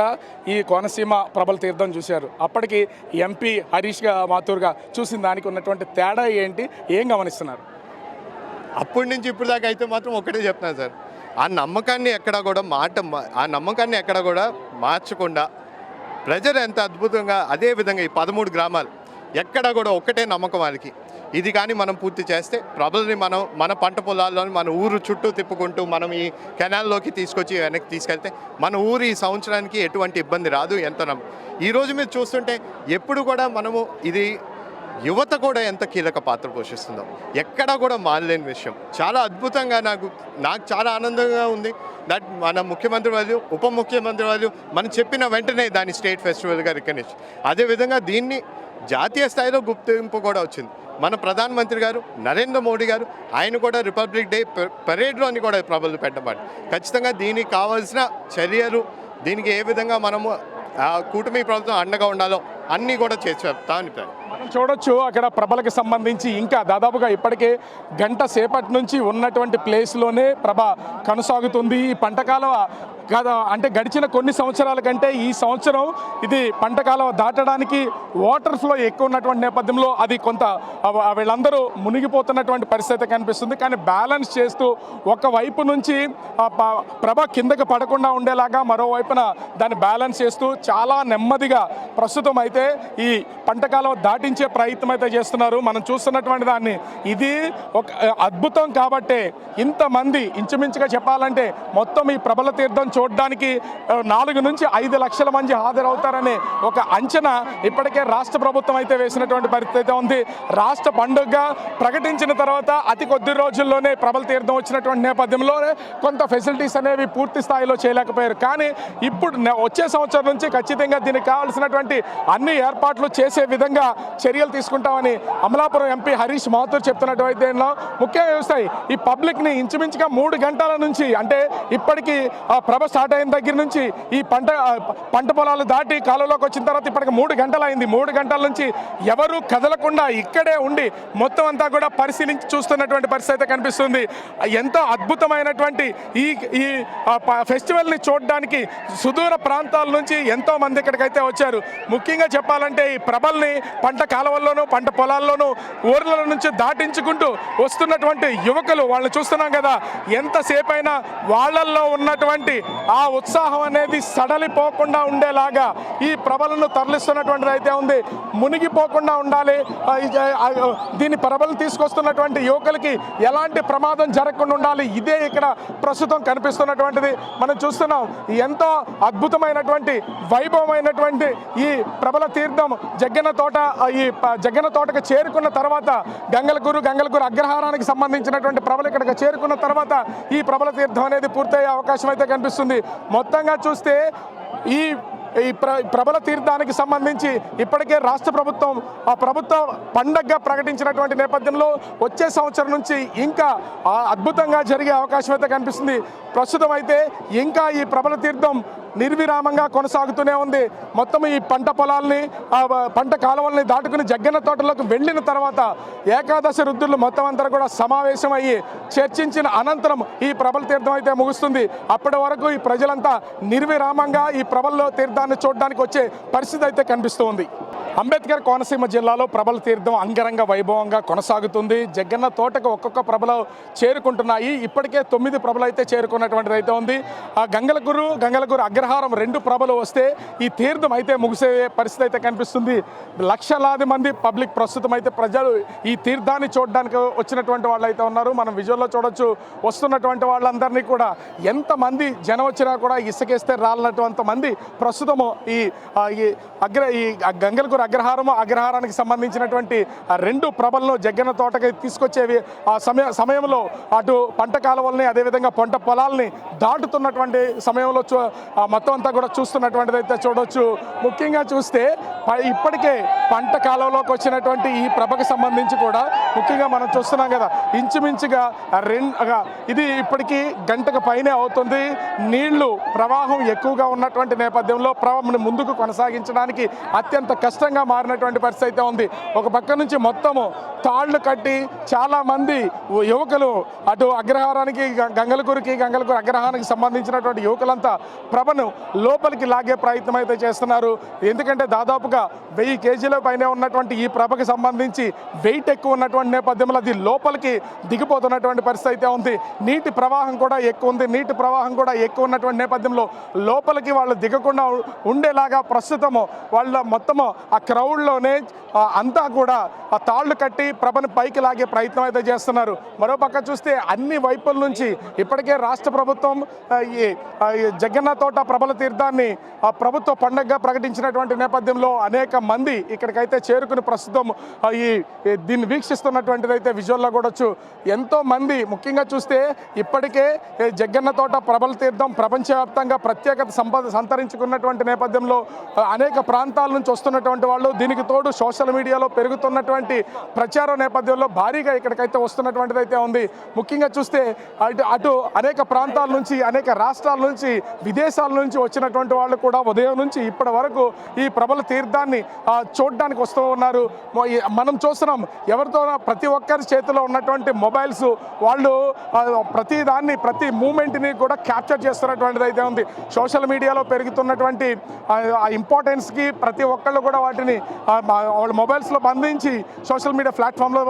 ఈ కోనసీమ ప్రభల తీర్థం చూశారు. అప్పటికి ఎంపీ హరీష్ మాథూర్గా చూసిన దానికి ఉన్నటువంటి తేడా ఏంటి, ఏం గమనిస్తున్నారు? అప్పటి నుంచి ఇప్పుడు దాకా అయితే మాత్రం ఒకటే చెప్తున్నాను సార్, ఆ నమ్మకాన్ని ఎక్కడ కూడా మార్చకుండా ప్రజలు ఎంత అద్భుతంగా అదే విధంగా ఈ 13 గ్రామాలు ఎక్కడ కూడా ఒక్కటే నమ్మకం వాళ్ళకి. ఇది కానీ మనం పూర్తి చేస్తే ప్రభల్ని మన పంట పొలాల్లోని మన ఊరు చుట్టూ తిప్పుకుంటూ మనం ఈ కెనాల్లోకి తీసుకొచ్చి వెనక్కి తీసుకెళ్తే మన ఊరు ఈ సంవత్సరానికి ఎటువంటి ఇబ్బంది రాదు. ఈరోజు మీరు చూస్తుంటే ఎప్పుడు కూడా మనము ఇది యువత కూడా ఎంత కీలక పాత్ర పోషిస్తుందో ఎక్కడా కూడా మారలేని విషయం. చాలా అద్భుతంగా నాకు చాలా ఆనందంగా ఉంది దట్ మన ముఖ్యమంత్రి వాళ్ళు, ఉప ముఖ్యమంత్రి వాళ్ళు మనం చెప్పిన వెంటనే దాన్ని స్టేట్ ఫెస్టివల్గా రికగ్నిషన్, అదేవిధంగా దీన్ని జాతీయ స్థాయిలో గుర్తింపు కూడా వచ్చింది. మన ప్రధానమంత్రి గారు నరేంద్ర మోడీ గారు ఆయన కూడా రిపబ్లిక్ డే పరేడ్లోని కూడా ప్రభలు పెట్టబడి ఖచ్చితంగా దీనికి కావాల్సిన చర్యలు, దీనికి ఏ విధంగా మనము కూటమి ప్రభుత్వం అండగా ఉండాలో అన్నీ కూడా చేసి చెప్తామని మనం చూడొచ్చు. అక్కడ ప్రభలకు సంబంధించి ఇంకా దాదాపుగా ఇప్పటికే గంట సేపటి నుంచి ఉన్నటువంటి ప్లేస్లోనే ప్రభ కొనసాగుతుంది. ఈ పంటకాలం అంటే గడిచిన కొన్ని సంవత్సరాల కంటే ఈ సంవత్సరం ఇది పంటకాలం దాటడానికి వాటర్ ఫ్లో ఎక్కువ ఉన్నటువంటి నేపథ్యంలో అది కొంత వీళ్ళందరూ మునిగిపోతున్నటువంటి పరిస్థితి కనిపిస్తుంది. కానీ బ్యాలెన్స్ చేస్తూ ఒకవైపు నుంచి ప్రభ కిందకి పడకుండా ఉండేలాగా మరోవైపున దాన్ని బ్యాలెన్స్ చేస్తూ చాలా నెమ్మదిగా ప్రస్తుతం అయితే ఈ పంటకాలం దాటించే ప్రయత్నం అయితే చేస్తున్నారు. మనం చూస్తున్నటువంటి దాన్ని ఇది ఒక అద్భుతం కాబట్టే ఇంతమంది ఇంచుమించుగా చెప్పాలంటే మొత్తం ఈ ప్రభల తీర్థం చూడడానికి 4 నుంచి 5 లక్షల మంది హాజరవుతారనే ఒక అంచనా ఇప్పటికే రాష్ట్ర ప్రభుత్వం అయితే వేసినటువంటి పరిస్థితి ఉంది. రాష్ట్ర పండుగగా ప్రకటించిన తర్వాత అతి కొద్ది రోజుల్లోనే ప్రభల తీర్థం వచ్చినటువంటి నేపథ్యంలోనే కొంత ఫెసిలిటీస్ అనేవి పూర్తి స్థాయిలో చేయలేకపోయారు. కానీ ఇప్పుడు వచ్చే సంవత్సరం నుంచి ఖచ్చితంగా దీనికి కావాల్సినటువంటి అన్ని ఏర్పాట్లు చేసే విధంగా చర్యలు తీసుకుంటామని అమలాపురం ఎంపీ హరీష్ మాథూర్ చెప్తున్నటువంటి ముఖ్యంగా చూస్తాయి. ఈ పబ్లిక్ని ఇంచుమించుగా 3 గంటల నుంచి అంటే ఇప్పటికీ ప్రభ స్టార్ట్ అయిన దగ్గర నుంచి ఈ పంట పొలాలు దాటి కాలువలోకి వచ్చిన తర్వాత ఇప్పటికి 3 గంటలు అయింది. 3 గంటల నుంచి ఎవరు కదలకుండా ఇక్కడే ఉండి మొత్తం అంతా కూడా పరిశీలించి చూస్తున్నటువంటి పరిస్థితి కనిపిస్తుంది. ఎంతో అద్భుతమైనటువంటి ఈ ఫెస్టివల్ని చూడడానికి సుదూర ప్రాంతాల నుంచి ఎంతో మంది ఇక్కడికైతే వచ్చారు. ముఖ్యంగా చెప్పాలంటే ఈ ప్రభల్ని పంట కాలువల్లోనూ పంట పొలాల్లోనూ ఊర్ల నుంచి దాటించుకుంటూ వస్తున్నటువంటి యువకులు వాళ్ళని చూస్తున్నాం కదా. ఎంతసేపు అయినా వాళ్ళల్లో ఉన్నటువంటి ఆ ఉత్సాహం అనేది సడలిపోకుండా ఉండేలాగా ఈ ప్రభలను తరలిస్తున్నటువంటిది అయితే ఉంది. మునిగిపోకుండా ఉండాలి. దీని ప్రభలు తీసుకొస్తున్నటువంటి యువకులకి ఎలాంటి ప్రమాదం జరగకుండా ఉండాలి. ఇదే ఇక్కడ ప్రస్తుతం కనిపిస్తున్నటువంటిది మనం చూస్తున్నాం. ఎంతో అద్భుతమైనటువంటి వైభవమైనటువంటి ఈ ప్రభల తీర్థం జగ్గన్న తోటకు చేరుకున్న తర్వాత గంగలగూరు అగ్రహారానికి సంబంధించినటువంటి ప్రభలు ఇక్కడికి చేరుకున్న తర్వాత ఈ ప్రభల తీర్థం అనేది పూర్తయ్యే అవకాశం అయితే కనిపిస్తుంది. మొత్తంగా చూస్తే ఈ ఈ ప్రబల తీర్థానికి సంబంధించి ఇప్పటికే రాష్ట్ర ప్రభుత్వం ఆ ప్రభుత్వ పండగగా ప్రకటించినటువంటి నేపథ్యంలో వచ్చే సంవత్సరం నుంచి ఇంకా అద్భుతంగా జరిగే అవకాశం అయితే కనిపిస్తుంది. ప్రస్తుతం అయితే ఇంకా ఈ ప్రబల తీర్థం నిర్విరామంగా కొనసాగుతూనే ఉంది. మొత్తం ఈ పంట పొలాల్ని పంట కాలువల్ని దాటుకుని జగ్గన్న తోటలోకి వెళ్ళిన తర్వాత ఏకాదశి రుద్రులు మొత్తం అంతా కూడా సమావేశం అయ్యి చర్చించిన అనంతరం ఈ ప్రబల తీర్థం అయితే ముగుస్తుంది. అప్పటి వరకు ఈ ప్రజలంతా నిర్విరామంగా ఈ ప్రబల తీర్థాన్ని చూడడానికి వచ్చే పరిస్థితి అయితే కనిపిస్తుంది. అంబేద్కర్ కోనసీమ జిల్లాలో ప్రబల తీర్థం అంగరంగ వైభవంగా కొనసాగుతుంది. జగ్గన్న తోటకు ఒక్కొక్క ప్రభలు చేరుకుంటున్నాయి. ఇప్పటికే 9 ప్రభలు అయితే చేరుకున్నటువంటిది అయితే ఉంది. ఆ గంగలగురు అగ్రహారం 2 ప్రభలు వస్తే ఈ తీర్థం అయితే ముగిసే పరిస్థితి అయితే కనిపిస్తుంది. లక్షలాది మంది పబ్లిక్ ప్రస్తుతం అయితే ప్రజలు ఈ తీర్థాన్ని చూడడానికి వచ్చినటువంటి వాళ్ళు అయితే ఉన్నారు. మనం విజువల్లో చూడొచ్చు. వస్తున్నటువంటి వాళ్ళందరినీ కూడా ఎంతమంది జనం వచ్చినా కూడా ఇసుకేస్తే రాలనటువంటి మంది ప్రస్తుతము ఈ గంగలగురు అగ్రహారానికి సంబంధించినటువంటి 2 ప్రభలను జగ్గన్న తోటకి తీసుకొచ్చేవి ఆ సమయంలో అటు పంట కాలువల్ని అదేవిధంగా పంట పొలాల్ని దాటుతున్నటువంటి సమయంలో మొత్తం అంతా కూడా చూస్తున్నటువంటిది అయితే చూడవచ్చు. ముఖ్యంగా చూస్తే ఇప్పటికే పంట కాలువలోకి వచ్చినటువంటి ఈ ప్రభకు సంబంధించి కూడా ముఖ్యంగా మనం చూస్తున్నాం కదా, ఇంచుమించుగా ఇది ఇప్పటికీ గంటకు పైనే అవుతుంది. నీళ్లు ప్రవాహం ఎక్కువగా ఉన్నటువంటి నేపథ్యంలో ప్రవాహం ముందుకు కొనసాగించడానికి అత్యంత కష్టంగా మారినటువంటి పరిస్థితి అయితే ఉంది. ఒక పక్క నుంచి మొత్తము తాళ్లు కట్టి చాలా మంది యువకులు అటు అగ్రహారానికి గంగలకూరు అగ్రహారానికి సంబంధించినటువంటి యువకులంతా ప్రభను లోపలికి లాగే ప్రయత్నం అయితే చేస్తున్నారు. ఎందుకంటే దాదాపుగా 1000 కేజీల పైన ఉన్నటువంటి ఈ ప్రభకు సంబంధించి వెయిట్ ఎక్కువ ఉన్నటువంటి నేపథ్యంలో అది లోపలికి దిగిపోతున్నటువంటి పరిస్థితి అయితే ఉంది. నీటి ప్రవాహం కూడా ఎక్కువ ఉన్నటువంటి నేపథ్యంలో లోపలికి వాళ్ళు దిగకుండా ఉండేలాగా ప్రస్తుతము వాళ్ళ మొత్తము ఆ క్రౌడ్లోనే అంతా కూడా ఆ తాళ్లు కట్టి ప్రభను పైకి లాగే ప్రయత్నం అయితే చేస్తున్నారు. మరోపక్క చూస్తే అన్ని వైపుల నుంచి ఇప్పటికే రాష్ట్ర ప్రభుత్వం ఈ జగ్గన్న తోట ప్రబల తీర్థాన్ని ప్రభుత్వ పండుగగా ప్రకటించినటువంటి నేపథ్యంలో అనేక మంది ఇక్కడికైతే చేరుకుని ప్రస్తుతం దీన్ని వీక్షిస్తున్నటువంటిది అయితే విజువల్లో కూడొచ్చు. ఎంతో మంది ముఖ్యంగా చూస్తే ఇప్పటికే జగ్గన్న తోట ప్రబల తీర్థం ప్రపంచవ్యాప్తంగా ప్రత్యేకత సంతరించుకున్నటువంటి నేపథ్యంలో అనేక ప్రాంతాల నుంచి వస్తున్నటువంటి వాళ్ళు, దీనికి తోడు సోషల్ మీడియాలో పెరుగుతున్నటువంటి ప్రచారం నేపథ్యంలో భారీగా ఇక్కడికైతే వస్తున్నటువంటిది అయితే ఉంది. ముఖ్యంగా చూస్తే అటు అనేక ప్రాంతాల నుంచి అనేక రాష్ట్రాల నుంచి విదేశాల నుంచి వచ్చినటువంటి వాళ్ళు కూడా ఉదయం నుంచి ఇప్పటి వరకు ఈ ప్రబల తీర్థాన్ని చూడడానికి వస్తూ ఉన్నారు. మనం చూస్తున్నాం ఎవరితో ప్రతి ఒక్కరి చేతిలో ఉన్నటువంటి మొబైల్స్ వాళ్ళు ప్రతి మూమెంట్ని కూడా క్యాప్చర్ చేస్తున్నటువంటిది అయితే ఉంది. సోషల్ మీడియాలో పెరుగుతున్నటువంటి ఇంపార్టెన్స్కి ప్రతి ఒక్కళ్ళు కూడా వాటిని వాళ్ళ మొబైల్స్లో బంధించి సోషల్ మీడియా ప్లాట్ఫామ్లో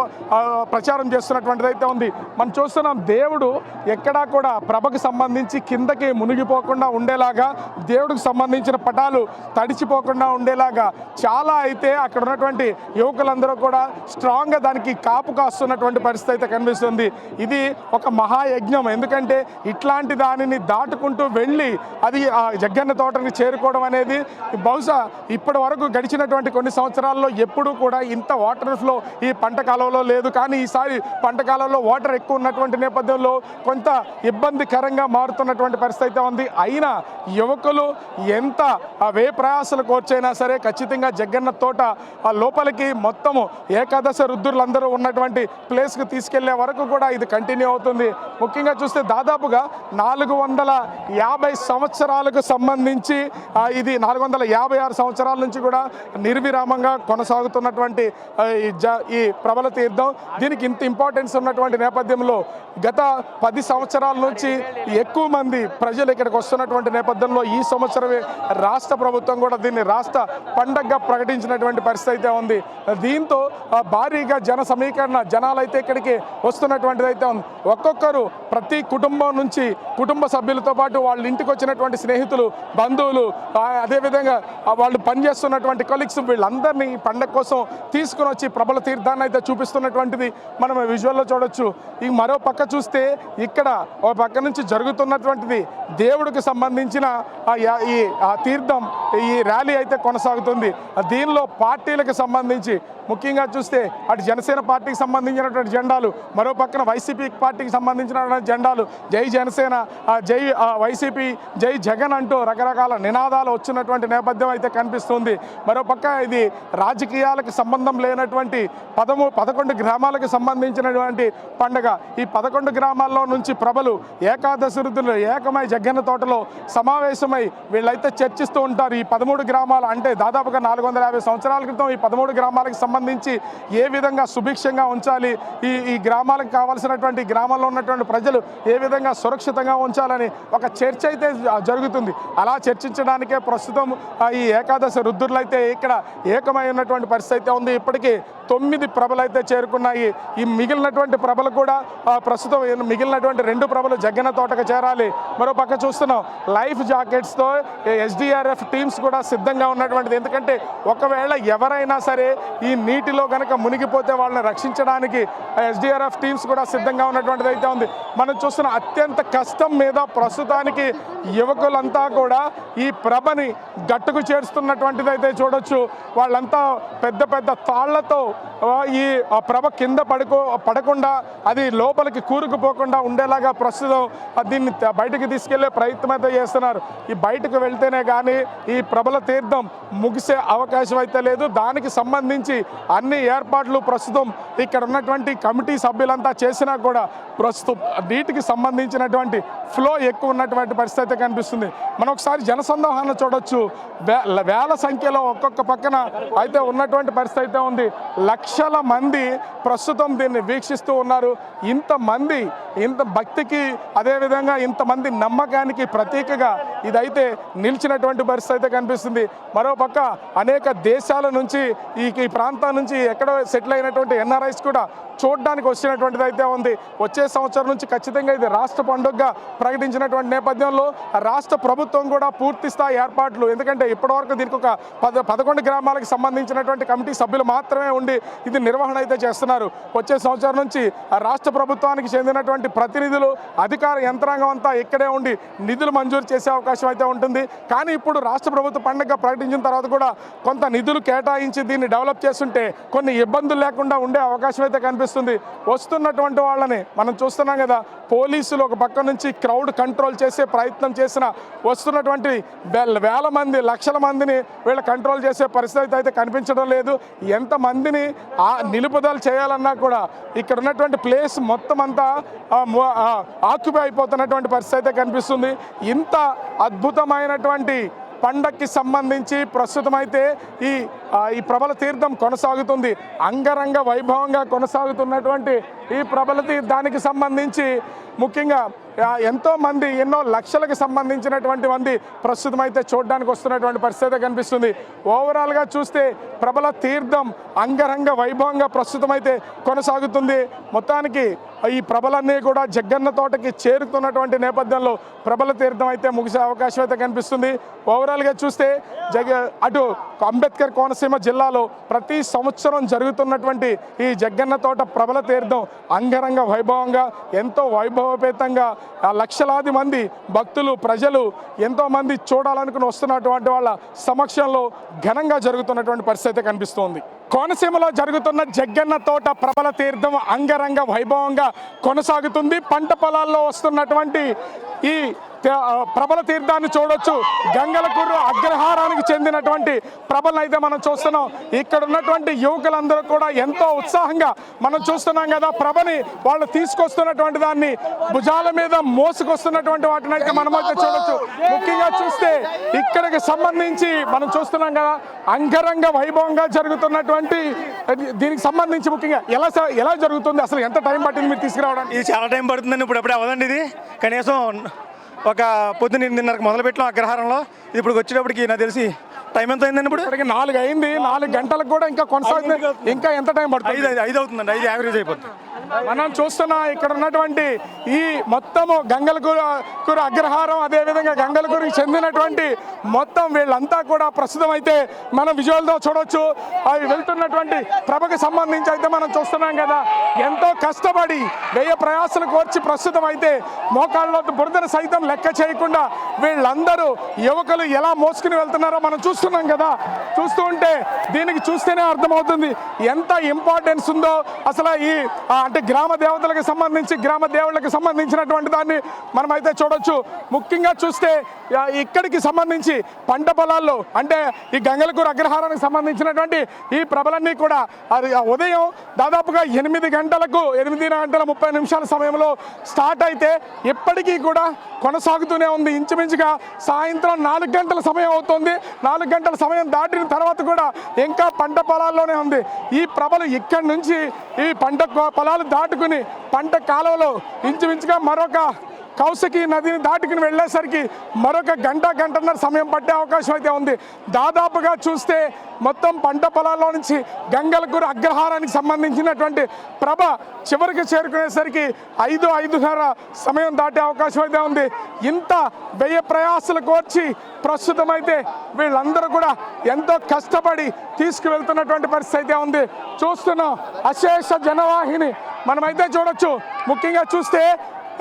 ప్రచారం చేస్తున్నటువంటిది అయితే ఉంది. మనం చూస్తున్నాం దేవుడు ఎక్కడా కూడా ప్రభకు సంబంధించి కిందకి మునిగిపోకుండా ఉండేలాగా, దేవుడికి సంబంధించిన పటాలు తడిచిపోకుండా ఉండేలాగా చాలా అయితే అక్కడ ఉన్నటువంటి యువకులందరూ కూడా స్ట్రాంగ్గా దానికి కాపు కాస్తున్నటువంటి పరిస్థితి అయితే కనిపిస్తుంది. ఇది ఒక మహాయజ్ఞం. ఎందుకంటే ఇట్లాంటి దానిని దాటుకుంటూ వెళ్ళి అది ఆ జగ్గన్న తోటని చేరుకోవడం అనేది బహుశా ఇప్పటి వరకు గడిచినటువంటి కొన్ని సంవత్సరాల్లో ఎప్పుడూ కూడా ఇంత వాటర్ ఫ్లో ఈ పంట కాలంలో లేదు. కానీ ఈసారి పంట కాలంలో వాటర్ ఎక్కువ ఉన్నటువంటి నేపథ్యంలో కొంత ఇబ్బందికరంగా మారుతున్నటువంటి పరిస్థితి అయితే ఉంది. అయినా యువకులు ఎంత ప్రయాసాలు కోర్చైనా సరే ఖచ్చితంగా జగ్గన్న తోట లోపలికి మొత్తము ఏకాదశ రుద్రులందరూ ఉన్నటువంటి ప్లేస్కి తీసుకెళ్లే వరకు కూడా ఇది కంటిన్యూ అవుతుంది. ముఖ్యంగా చూస్తే దాదాపుగా 450 సంవత్సరాలకు సంబంధించి ఇది 456 సంవత్సరాల నుంచి కూడా నిర్విరామంగా కొనసాగుతున్నటువంటి ఈ ప్రబల తీర్థం. దీనికి ఇంత ఇంపార్టెన్స్ ఉన్నటువంటి నేపథ్యంలో గత 10 సంవత్సరాల నుంచి ఎక్కువ మంది ప్రజలు ఇక్కడికి వస్తున్నటువంటి నేపథ్యంలో ఈ సంవత్సరమే రాష్ట్ర ప్రభుత్వం కూడా దీన్ని రాష్ట్ర పండగగా ప్రకటించినటువంటి పరిస్థితి అయితే ఉంది. దీంతో భారీగా జనాలైతే ఇక్కడికి వస్తున్నటువంటిది అయితే ఉంది. ఒక్కొక్కరు ప్రతి కుటుంబం నుంచి కుటుంబ సభ్యులతో పాటు వాళ్ళ ఇంటికి వచ్చినటువంటి స్నేహితులు, బంధువులు, అదేవిధంగా వాళ్ళు పనిచేస్తున్నటువంటి కొలీగ్స్ వీళ్ళందరినీ ఈ పండగ కోసం తీసుకుని వచ్చి ప్రబల తీర్థాన్ని అయితే చూపిస్తున్నటువంటిది మనం విజువల్లో చూడొచ్చు. ఈ మరో పక్క చూస్తే ఇక్కడ ఒక పక్క నుంచి జరుగుతున్నటువంటిది దేవుడికి సంబంధించిన ఆ తీర్థం, ఈ ర్యాలీ అయితే కొనసాగుతుంది. దీనిలో పార్టీలకు సంబంధించి ముఖ్యంగా చూస్తే అటు జనసేన పార్టీకి సంబంధించినటువంటి జెండాలు, మరో పక్కన వైసీపీ పార్టీకి సంబంధించినటువంటి జెండాలు, జై జనసేన, జై వైసీపీ, జై జగన్ అంటూ రకరకాల నినాదాలు వచ్చినటువంటి నేపథ్యం అయితే కనిపిస్తుంది. మరోపక్క ఇది రాజకీయాలకు సంబంధం లేనటువంటి 11 గ్రామాలకు సంబంధించినటువంటి పండుగ. ఈ 11 గ్రామాల్లో నుంచి ప్రభలు ఏకాదశి రుద్రులు ఏకమై జగ్గన్న తోటలో సమావేశమై వీళ్ళైతే చర్చిస్తూ ఉంటారు. ఈ 13 గ్రామాలు అంటే దాదాపుగా 450 సంవత్సరాల క్రితం ఈ 13 గ్రామాలకు సంబంధించి ఏ విధంగా సుభిక్షంగా ఉంచాలి, ఈ గ్రామాలకు కావాల్సినటువంటి గ్రామంలో ఉన్నటువంటి ప్రజలు ఏ విధంగా సురక్షితంగా ఉంచాలని ఒక చర్చ అయితే జరుగుతుంది. అలా చర్చించడానికే ప్రస్తుతం ఈ ఏకాదశి రుద్రులు అయితే ఇక్కడ ఏకమై ఉన్నటువంటి పరిస్థితి అయితే ఉంది. ఇప్పటికీ 9 ప్రభలు అయితే చేరుకున్నాయి. ఈ మిగిలినటువంటి ప్రభలు కూడా ప్రస్తుతం మిగిలినటువంటి 2 ప్రభలు జగ్గన్న తోటకు చేరాలి. మరో పక్క చూస్తున్నాం లైఫ్ జాకెట్స్తో ఎస్డిఆర్ఎఫ్ టీమ్స్ కూడా సిద్ధంగా ఉన్నటువంటిది. ఎందుకంటే ఒకవేళ ఎవరైనా సరే ఈ నీటిలో కనుక మునిగిపోతే వాళ్ళని రక్షించడానికి ఎస్డిఆర్ఎఫ్ టీమ్స్ కూడా సిద్ధంగా ఉన్నటువంటిది అయితే ఉంది. మనం చూస్తున్న అత్యంత కష్టం మీద ప్రస్తుతానికి యువకులంతా కూడా ఈ ప్రభని గట్టుకు చేరుస్తున్నటువంటిది అయితే చూడొచ్చు. వాళ్ళంతా పెద్ద పెద్ద తాళ్లతో ఈ ప్రభ కింద పడకుండా అది లోపలికి కూరుకుపోకుండా ఉండేలాగా ప్రస్తుతం దీన్ని బయటకు తీసుకెళ్లే ప్రయత్నం అయితే చేస్తున్నారు. ఈ బయటకు వెళ్తేనే కానీ ఈ ప్రభల తీర్థం ముగిసే అవకాశం అయితే లేదు. దానికి సంబంధించి అన్ని ఏర్పాట్లు ప్రస్తుతం ఇక్కడ ఉన్నటువంటి కమిటీ సభ్యులంతా చేసినా కూడా ప్రస్తుతం నీటికి సంబంధించినటువంటి ఫ్లో ఎక్కువ ఉన్నటువంటి పరిస్థితి అయితే కనిపిస్తుంది. మనం ఒకసారి జనసందోహాన్ని చూడొచ్చు. వేల సంఖ్యలో ఒక్కొక్క పక్కన అయితే ఉన్నటువంటి పరిస్థితి అయితే ఉంది. లక్షల మంది ప్రస్తుతం దీన్ని వీక్షిస్తూ ఉన్నారు. ఇంతమంది, ఇంత భక్తికి, అదేవిధంగా ఇంతమంది నమ్మకానికి ప్రతీకగా ఇదైతే నిలిచినటువంటి పరిస్థితి అయితే కనిపిస్తుంది. మరోపక్క అనేక దేశాల నుంచి ఈ ప్రాంతం నుంచి ఎక్కడో సెటిల్ అయినటువంటి ఎన్ఆర్ఐస్ కూడా చూడడానికి వచ్చినటువంటిది అయితే ఉంది. వచ్చే సంవత్సరం నుంచి ఖచ్చితంగా ఇది రాష్ట్ర పండుగగా ప్రకటించినటువంటి నేపథ్యంలో రాష్ట్ర ప్రభుత్వం కూడా పూర్తి స్థాయి ఏర్పాట్లు, ఎందుకంటే ఇప్పటివరకు దీనికి ఒక 11 గ్రామాలకు సంబంధించినటువంటి కమిటీ సభ్యులు మాత్రమే ఉండి ఇది నిర్వహణ అయితే చేస్తున్నారు. వచ్చే సంవత్సరం నుంచి రాష్ట్ర ప్రభుత్వానికి చెందినటువంటి ప్రతినిధులు, అధికార యంత్రాంగం అంతా ఇక్కడే ఉండి నిధులు మంజూరు చేసే అవకాశం అయితే ఉంటుంది. కానీ ఇప్పుడు రాష్ట్ర ప్రభుత్వ పండుగ ప్రకటించిన తర్వాత కూడా కొంత నిధులు కేటాయించి దీన్ని డెవలప్ చేస్తుంటే కొన్ని ఇబ్బందులు లేకుండా ఉండే అవకాశం అయితే కనిపిస్తుంది. వస్తున్నటువంటి వాళ్ళని మనం చూస్తున్నాం కదా, పోలీసులు ఒక పక్క నుంచి క్రౌడ్ కంట్రోల్ చేసే ప్రయత్నం చేసిన వస్తున్నటువంటి వేల మంది, లక్షల మందిని వీళ్ళు కంట్రోల్ చేసే పరిస్థితి అయితే కనిపించడం లేదు. ఎంతమందిని నిలుపుదల చేయాలన్నా కూడా ఇక్కడ ఉన్నటువంటి ప్లేస్ మొత్తం అంతా ఆక్యుపై అయిపోతున్నటువంటి పరిస్థితి అయితే కనిపిస్తుంది. ఇంత అద్భుతమైనటువంటి పండక్కి సంబంధించి ప్రస్తుతం అయితే ఈ ప్రబల తీర్థం కొనసాగుతుంది. అంగరంగ వైభవంగా కొనసాగుతున్నటువంటి ఈ ప్రబల తీర్థానికి సంబంధించి ముఖ్యంగా ఎంతోమంది, ఎన్నో లక్షలకు సంబంధించినటువంటి మంది ప్రస్తుతం అయితే చూడడానికి వస్తున్నటువంటి పరిస్థితి కనిపిస్తుంది. ఓవరాల్గా చూస్తే ప్రబల తీర్థం అంగరంగ వైభవంగా ప్రస్తుతం అయితే కొనసాగుతుంది. మొత్తానికి ఈ ప్రభలన్నీ కూడా జగ్గన్న తోటకి చేరుతున్నటువంటి నేపథ్యంలో ప్రబల తీర్థం అయితే ముగిసే అవకాశం అయితే కనిపిస్తుంది. ఓవరాల్గా చూస్తే అటు అంబేద్కర్ కోనసీమ జిల్లాలో ప్రతి సంవత్సరం జరుగుతున్నటువంటి ఈ జగ్గన్న తోట ప్రబల తీర్థం అంగరంగ వైభవంగా, ఎంతో వైభవపేతంగా లక్షలాది మంది భక్తులు, ప్రజలు ఎంతోమంది చూడాలనుకుని వస్తున్నటువంటి వాళ్ళ సమక్షంలో ఘనంగా జరుగుతున్నటువంటి పరిస్థితి కనిపిస్తోంది. కోనసీమలో జరుగుతున్న జగ్గన్న తోట ప్రబల తీర్థం అంగరంగ వైభవంగా కొనసాగుతుంది. పంట పొలాల్లో వస్తున్నటువంటి ఈ ప్రబల తీర్థాన్ని చూడొచ్చు. గంగలకూరు అగ్రహారానికి చెందినటువంటి ప్రభలను అయితే మనం చూస్తున్నాం. ఇక్కడ ఉన్నటువంటి యువకులందరూ కూడా ఎంతో ఉత్సాహంగా మనం చూస్తున్నాం కదా, ప్రభని వాళ్ళు తీసుకొస్తున్నటువంటి దాన్ని భుజాల మీద మోసుకొస్తున్నటువంటి వాటిని అయితే మనమైతే చూడొచ్చు. ముఖ్యంగా చూస్తే ఇక్కడికి సంబంధించి మనం చూస్తున్నాం కదా, అంగరంగ వైభవంగా జరుగుతున్నటువంటి దీనికి సంబంధించి ముఖ్యంగా ఎలా జరుగుతుంది, అసలు ఎంత టైం పట్టింది మీరు తీసుకురావడానికి? ఇది చాలా టైం పడుతుందండి. ఇప్పుడు అవ్వదండి. ఇది కనీసం ఒక పొద్దున్న 8:30కి మొదలుపెట్టిన అగ్రహారంలో ఇది ఇప్పుడు వచ్చేటప్పటికి నాకు తెలిసి టైం ఎంత అయిందండి? ఇప్పుడు 4 అయింది. 4 గంటలకు కూడా ఇంకా కొనసాగుతుంది. ఇంకా ఎంత టైం పడుతుంది? 5 అవుతుందండి. 5 యావరేజ్ అయిపోతుంది. మనం చూస్తున్నాం ఇక్కడ ఉన్నటువంటి ఈ మొత్తము గంగలకూరు అగ్రహారం, అదేవిధంగా గంగలకూరుకి చెందినటువంటి మొత్తం వీళ్ళంతా కూడా ప్రస్తుతం అయితే మనం విజువల్తో చూడొచ్చు. అవి వెళ్తున్నటువంటి ప్రభకు సంబంధించి అయితే మనం చూస్తున్నాం కదా, ఎంతో కష్టపడి వ్యయ ప్రయాసలు కోర్చి ప్రస్తుతం అయితే మోకాళ్ళలో బురదను సైతం లెక్క చేయకుండా వీళ్ళందరూ యువకులు ఎలా మోసుకుని వెళ్తున్నారో మనం చూస్తున్నాం కదా. చూస్తూ ఉంటే దీనికి చూస్తేనే అర్థమవుతుంది ఎంత ఇంపార్టెన్స్ ఉందో. అసలు ఈ అంటే గ్రామ దేవతలకు సంబంధించి, గ్రామ దేవుళ్ళకి సంబంధించినటువంటి దాన్ని మనమైతే చూడొచ్చు. ముఖ్యంగా చూస్తే ఇక్కడికి సంబంధించి పంట పొలాల్లో అంటే ఈ గంగలకూరు అగ్రహారానికి సంబంధించినటువంటి ఈ ప్రభలన్నీ కూడా అది ఉదయం దాదాపుగా 8 గంటలకు 8:30 సమయంలో స్టార్ట్ అయితే ఇప్పటికీ కూడా కొనసాగుతూనే ఉంది. ఇంచుమించుగా సాయంత్రం 4 గంటల సమయం అవుతుంది. 4 గంటల సమయం దాటిన తర్వాత కూడా ఇంకా పంట పొలాల్లోనే ఉంది. ఈ ప్రభలు ఇక్కడి నుంచి ఈ పంట పొలాలు దాటుకుని పంట కాలువలో ఇంచుమించుగా మరొక కౌసకి నదిని దాటుకుని వెళ్ళేసరికి మరొక గంటన్నర సమయం పట్టే అవకాశం అయితే ఉంది. దాదాపుగా చూస్తే మొత్తం పంట పొలాల్లో నుంచి గంగలకూరు అగ్రహారానికి సంబంధించినటువంటి ప్రభ చివరికి చేరుకునేసరికి 5:30 సమయం దాటే అవకాశం అయితే ఉంది. ఇంత వ్యయ ప్రయాసాలు కోర్చి ప్రస్తుతం అయితే వీళ్ళందరూ కూడా ఎంతో కష్టపడి తీసుకువెళ్తున్నటువంటి పరిస్థితి అయితే ఉంది. చూస్తున్నాం అశేష జనవాహిని మనమైతే చూడొచ్చు. ముఖ్యంగా చూస్తే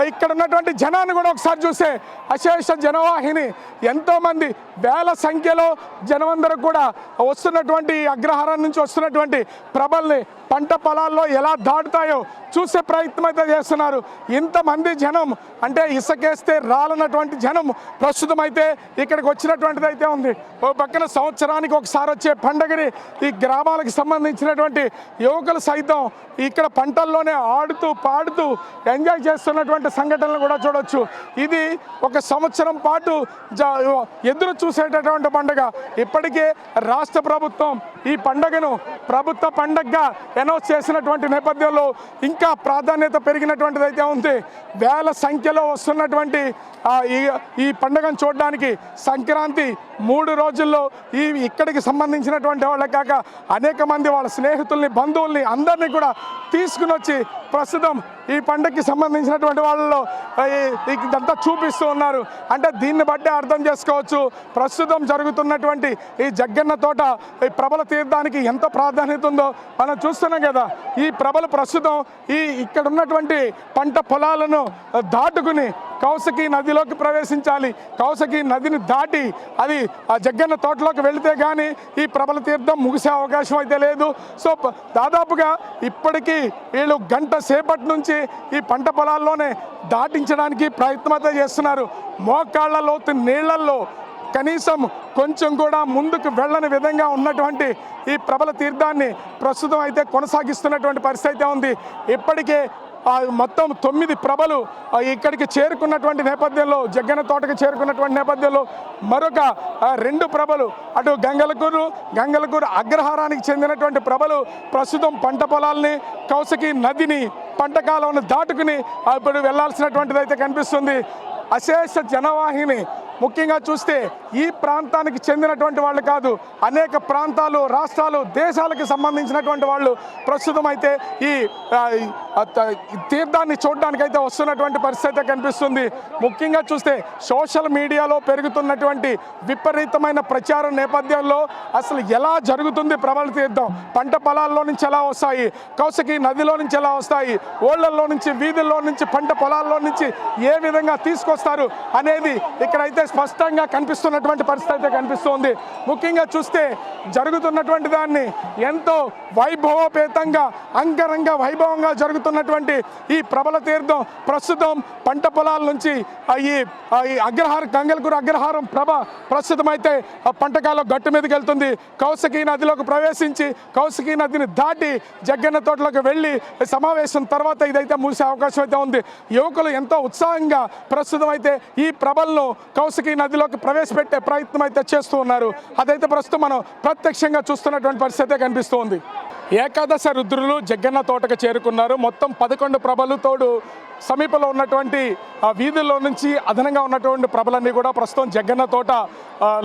ఇక్కడ ఉన్నటువంటి జనాన్ని కూడా ఒకసారి చూస్తే అశేష జనవాహిని, ఎంతోమంది వేల సంఖ్యలో జనమందరూ కూడా వస్తున్నటువంటి అగ్రహారం నుంచి వస్తున్నటువంటి ప్రభల్ని పంట పొలాల్లో ఎలా దాటుతాయో చూసే ప్రయత్నం అయితే చేస్తున్నారు. ఇంతమంది జనం అంటే ఇసుకేస్తే రాలన్నటువంటి జనం ప్రస్తుతం అయితే ఇక్కడికి వచ్చినటువంటిది అయితే ఉంది. ఓ పక్కన సంవత్సరానికి ఒకసారి వచ్చే పండగని ఈ గ్రామాలకు సంబంధించినటువంటి యువకులు సైతం ఇక్కడ పంటల్లోనే ఆడుతూ పాడుతూ ఎంజాయ్ చేస్తున్నటువంటి సంఘటనలు కూడా చూడొచ్చు. ఇది ఒక సంవత్సరం పాటు ఎదురు చూసేటటువంటి పండుగ. ఇప్పటికే రాష్ట్ర ప్రభుత్వం ఈ పండుగను ప్రభుత్వ పండుగగా అనౌన్స్ చేసినటువంటి నేపథ్యంలో ఇంకా ప్రాధాన్యత పెరిగినటువంటిది అయితే ఉంది. వేల సంఖ్యలో వస్తున్నటువంటి ఈ పండుగను చూడడానికి సంక్రాంతి 3 రోజుల్లో ఇక్కడికి సంబంధించినటువంటి వాళ్ళే కాక అనేక మంది వాళ్ళ స్నేహితుల్ని, బంధువుల్ని అందరినీ కూడా తీసుకుని వచ్చి ప్రస్తుతం ఈ పండుగకి సంబంధించినటువంటి వాళ్ళలో ఇదంతా చూపిస్తూ ఉన్నారు. అంటే దీన్ని బట్టి అర్థం చేసుకోవచ్చు ప్రస్తుతం జరుగుతున్నటువంటి ఈ జగ్గన్న తోట ఈ ప్రభల తీర్థానికి ఎంత ప్రాధాన్యత ఉందో మనం చూస్తున్నాం కదా. ఈ ప్రభలు ప్రస్తుతం ఇక్కడ ఉన్నటువంటి పంట పొలాలను దాటుకుని కౌసకి నదిలోకి ప్రవేశించాలి. కౌసకి నదిని దాటి అది ఆ జగ్గన్న తోటలోకి వెళితే కానీ ఈ ప్రభల తీర్థం ముగిసే అవకాశం అయితే లేదు. సో దాదాపుగా ఇప్పటికీ వీళ్ళు గంట సేపటి నుంచి ఈ పంట పొలాల్లోనే దాటించడానికి ప్రయత్నం అయితే చేస్తున్నారు. మోకాళ్ళ లోతు నీళ్లల్లో కనీసం కొంచెం కూడా ముందుకు వెళ్ళని విధంగా ఉన్నటువంటి ఈ ప్రభల తీర్థాన్ని ప్రస్తుతం అయితే కొనసాగిస్తున్నటువంటి పరిస్థితి అయితే ఉంది. ఇప్పటికే మొత్తం 9 ప్రభలు ఇక్కడికి చేరుకున్నటువంటి నేపథ్యంలో, జగ్గన్న తోటకి చేరుకున్నటువంటి నేపథ్యంలో మరొక 2 ప్రభలు అటు గంగలకూరు అగ్రహారానికి చెందినటువంటి ప్రభలు ప్రస్తుతం పంట పొలాల్ని, కౌసకి నదిని, పంట కాలువను దాటుకుని ఇప్పుడు వెళ్లాల్సినటువంటిది అయితే కనిపిస్తుంది. అశేష జనవాహిని ముఖ్యంగా చూస్తే ఈ ప్రాంతానికి చెందినటువంటి వాళ్ళు కాదు, అనేక ప్రాంతాలు, రాష్ట్రాలు, దేశాలకు సంబంధించినటువంటి వాళ్ళు ప్రస్తుతం అయితే ఈ తీర్థాన్ని చూడడానికి అయితే వస్తున్నటువంటి పరిస్థితి కనిపిస్తుంది. ముఖ్యంగా చూస్తే సోషల్ మీడియాలో పెరుగుతున్నటువంటి విపరీతమైన ప్రచారం నేపథ్యంలో అసలు ఎలా జరుగుతుంది ప్రభల తీర్థం, పంట పొలాల్లో నుంచి ఎలా వస్తాయి, కౌసకి నదిలో నుంచి ఎలా వస్తాయి, ఓళ్లల్లో నుంచి, వీధుల్లో నుంచి, పంట పొలాల్లో నుంచి ఏ విధంగా తీసుకొస్తారు అనేది ఇక్కడైతే స్పష్టంగా కనిపిస్తున్నటువంటి పరిస్థితి అయితే కనిపిస్తుంది. ముఖ్యంగా చూస్తే జరుగుతున్నటువంటి దాన్ని ఎంతో వైభవోపేతంగా, అంగరంగ వైభవంగా జరుగుతున్నటువంటి ఈ ప్రభల తీర్థం ప్రస్తుతం పంట పొలాల నుంచి ఈ గంగలకూరు అగ్రహారం ప్రభ ప్రస్తుతం అయితే పంటకాలం గట్టు మీదకి వెళ్తుంది. కౌసకి నదిలోకి ప్రవేశించి కౌసకి నదిని దాటి జగ్గన్న తోటలోకి వెళ్ళి సమావేశం తర్వాత ఇదైతే మూసే అవకాశం అయితే ఉంది. యువకులు ఎంతో ఉత్సాహంగా ప్రస్తుతం అయితే ఈ ప్రభలను కౌసకి నదిలోకి ప్రవేశపెట్టే ప్రయత్నం అయితే చేస్తూ ఉన్నారు. అదైతే ప్రస్తుతం మనం ప్రత్యక్షంగా చూస్తున్నటువంటి పరిస్థితి కనిపిస్తూ ఉంది. ఏకాదశ రుద్రులు జగ్గన్న తోటకు చేరుకున్నారు. మొత్తం 11 ప్రభలు తోడు సమీపంలో ఉన్నటువంటి వీధుల్లో నుంచి అదనంగా ఉన్నటువంటి ప్రభలన్నీ కూడా ప్రస్తుతం జగ్గన్న తోట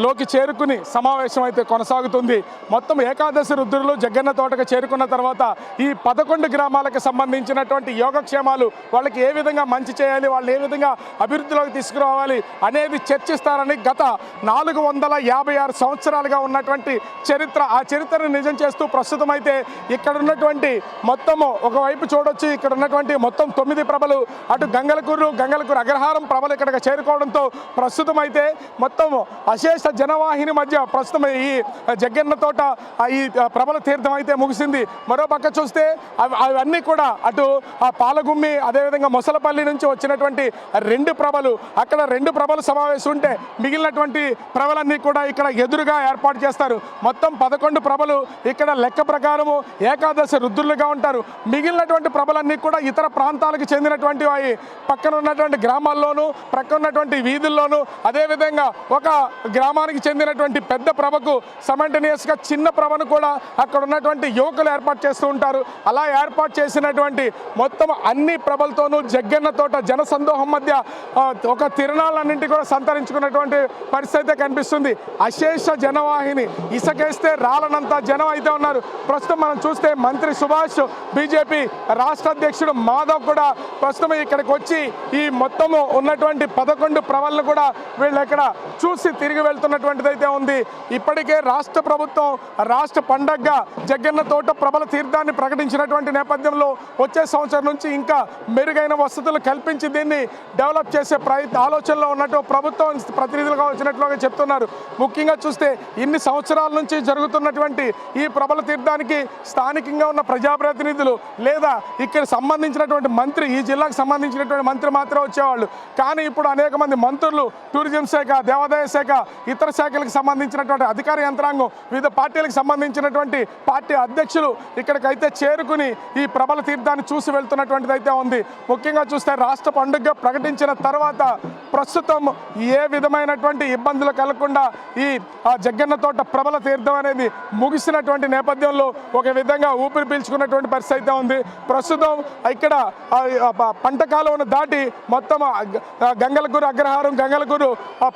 లోకి చేరుకుని సమావేశం అయితే కొనసాగుతుంది. మొత్తం ఏకాదశి రుద్రులు జగ్గన్న తోటకు చేరుకున్న తర్వాత ఈ 11 గ్రామాలకు సంబంధించినటువంటి యోగక్షేమాలు, వాళ్ళకి ఏ విధంగా మంచి చేయాలి, వాళ్ళు ఏ విధంగా అభివృద్ధిలోకి తీసుకురావాలి అనేది చర్చిస్తారని గత 456 సంవత్సరాలుగా ఉన్నటువంటి చరిత్ర, ఆ చరిత్రను నిజం చేస్తూ ప్రస్తుతం అయితే ఇక్కడ ఉన్నటువంటి మొత్తము ఒకవైపు చూడొచ్చు, ఇక్కడ ఉన్నటువంటి మొత్తం 9 ప్రభలు, అటు గంగలకూరు అగ్రహారం ప్రభలు ఇక్కడికి చేరుకోవడంతో ప్రస్తుతం అయితే మొత్తం అశేష జనవాహిని మధ్య ప్రస్తుతం ఈ జగ్గన్న తోట ఈ ప్రభల తీర్థం అయితే ముగిసింది. మరో పక్క చూస్తే అవన్నీ కూడా అటు పాలగుమ్మి, అదేవిధంగా మొసలపల్లి నుంచి వచ్చినటువంటి 2 ప్రభలు, అక్కడ 2 ప్రభలు సమావేశం ఉంటే మిగిలినటువంటి ప్రభలన్నీ కూడా ఇక్కడ ఎదురుగా ఏర్పాటు చేస్తారు. మొత్తం 11 ప్రభలు ఇక్కడ లెక్క ప్రకారము ఏకాదశి రుద్రులుగా ఉంటారు. మిగిలినటువంటి ప్రభలన్నీ కూడా ఇతర ప్రాంతాలకు చెందినటువంటి పక్కన ఉన్నటువంటి గ్రామాల్లోనూ, ప్రక్కన ఉన్నటువంటి వీధుల్లోనూ, అదేవిధంగా ఒక గ్రామానికి చెందినటువంటి పెద్ద ప్రభకు సైమల్టేనియస్గా చిన్న ప్రభను కూడా అక్కడ ఉన్నటువంటి యువకులు ఏర్పాటు చేస్తూ ఉంటారు. అలా ఏర్పాటు చేసినటువంటి మొత్తం అన్ని ప్రభలతోనూ జగ్గన్న తోట జనసందోహం మధ్య ఒక తిరణాలన్నింటి కూడా సంతరించుకున్నటువంటి పరిస్థితి అయితే కనిపిస్తుంది. అశేష జనవాహిని, ఇసుకేస్తే రాలనంత జనం అయితే ఉన్నారు. ప్రస్తుతం మనం చూస్తే మంత్రి సుభాష్, బీజేపీ రాష్ట్ర అధ్యక్షుడు మాధవ్ కూడా ప్రస్తుతం ఇక్కడికి వచ్చి ఈ మొత్తము ఉన్నటువంటి 11 ప్రభలను కూడా వీళ్ళు ఇక్కడ చూసి తిరిగి వెళ్తున్నటువంటిది అయితే ఉంది. ఇప్పటికే రాష్ట్ర ప్రభుత్వం రాష్ట్ర పండగగా జగ్గన్న తోట ప్రభల తీర్థాన్ని ప్రకటించినటువంటి నేపథ్యంలో వచ్చే సంవత్సరం నుంచి ఇంకా మెరుగైన వసతులు కల్పించి దీన్ని డెవలప్ చేసే ఆలోచనలో ఉన్నట్టు ప్రభుత్వం ప్రతినిధులుగా వచ్చినట్లుగా చెప్తున్నారు. ముఖ్యంగా చూస్తే ఇన్ని సంవత్సరాల నుంచి జరుగుతున్నటువంటి ఈ ప్రభల తీర్థానికి స్థానికంగా ఉన్న ప్రజాప్రతినిధులు లేదా ఇక్కడ సంబంధించినటువంటి మంత్రి, ఈ జిల్లాకు సంబంధించినటువంటి మంత్రి మాత్రం వచ్చేవాళ్ళు. కానీ ఇప్పుడు అనేక మంది మంత్రులు, టూరిజం శాఖ, దేవాదాయ శాఖ, ఇతర శాఖలకు సంబంధించినటువంటి అధికార యంత్రాంగం, వివిధ పార్టీలకు సంబంధించినటువంటి పార్టీ అధ్యక్షులు ఇక్కడికైతే చేరుకుని ఈ ప్రభల తీర్థాన్ని చూసి వెళ్తున్నటువంటిది అయితే ఉంది. ముఖ్యంగా చూస్తే రాష్ట్ర పండుగగా ప్రకటించిన తర్వాత ప్రస్తుతం ఏ విధమైనటువంటి ఇబ్బందులు కలగకుండా ఈ జగ్గన్న తోట ప్రభల తీర్థం అనేది ముగిసినటువంటి నేపథ్యంలో ఒక విధంగా ఊపిరి పీల్చుకున్నటువంటి పరిస్థితి అయితే ఉంది. ప్రస్తుతం ఇక్కడ పంట కాలువను దాటి మొత్తం గంగలకూరు అగ్రహారం, గంగలకూరు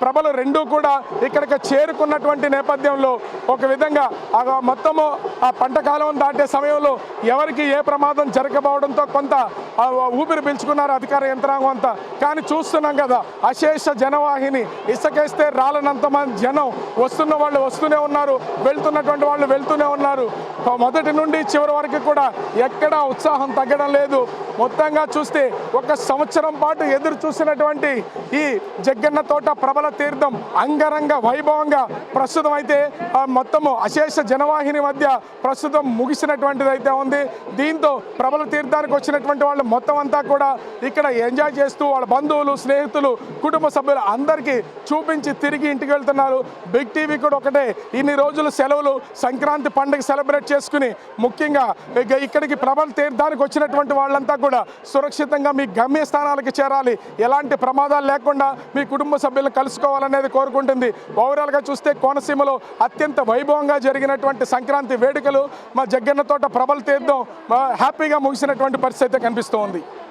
ప్రభలు 2 కూడా ఇక్కడికి చేరుకున్నటువంటి నేపథ్యంలో ఒక విధంగా మొత్తము ఆ పంట కాలువను దాటే సమయంలో ఎవరికి ఏ ప్రమాదం జరగకపోవడంతో కొంత ఊపిరి పీల్చుకున్నారు అధికార యంత్రాంగం అంతా. కానీ చూస్తున్నాం కదా, అశేష జనవాహిని, ఇసుకేస్తే రాలనంత మంది జనం, వస్తున్న వాళ్ళు వస్తూనే ఉన్నారు, వెళ్తున్నటువంటి వాళ్ళు వెళ్తూనే ఉన్నారు. మొదటి నుండి చివరి వరకు కూడా ఎక్కడా ఉత్సాహం తగ్గడం లేదు. మొత్తంగా చూస్తే ఒక సంవత్సరం పాటు ఎదురు చూసినటువంటి ఈ జగ్గన్న తోట ప్రభల తీర్థం అంగరంగ వైభవంగా ప్రస్తుతం అయితే మొత్తము అశేష జనవాహిని మధ్య ప్రస్తుతం ముగిసినటువంటిది అయితే ఉంది. దీంతో ప్రభల తీర్థానికి వచ్చినటువంటి వాళ్ళు మొత్తం అంతా కూడా ఇక్కడ ఎంజాయ్ చేస్తూ వాళ్ళ బంధువులు, స్నేహితులు, కుటుంబ సభ్యులు అందరికీ చూపించి తిరిగి ఇంటికి వెళ్తున్నారు. బిగ్ టీవీ కూడా ఒకటే, ఇన్ని రోజులు సెలవులు, సంక్రాంతి పండుగ సెలబ్రేట్ చేసుకుని ముఖ్యంగా ఇక్కడికి ప్రభల తీర్థానికి వచ్చినటువంటి వాళ్ళంతా కూడా సురక్షితంగా మీ గమ్యస్థానాలకు చేరాలి, ఎలాంటి ప్రమాదాలు లేకుండా మీ కుటుంబ సభ్యులను కలుసుకోవాలనేది కోరుకుంటుంది. ఓవరాల్గా చూస్తే కోనసీమలో అత్యంత వైభవంగా జరిగినటువంటి సంక్రాంతి వేడుకలు, మా జగ్గన్న తోట ప్రభల తీర్థం హ్యాపీగా ముగిసినటువంటి పరిస్థితి కనిపిస్తూ ఉంది.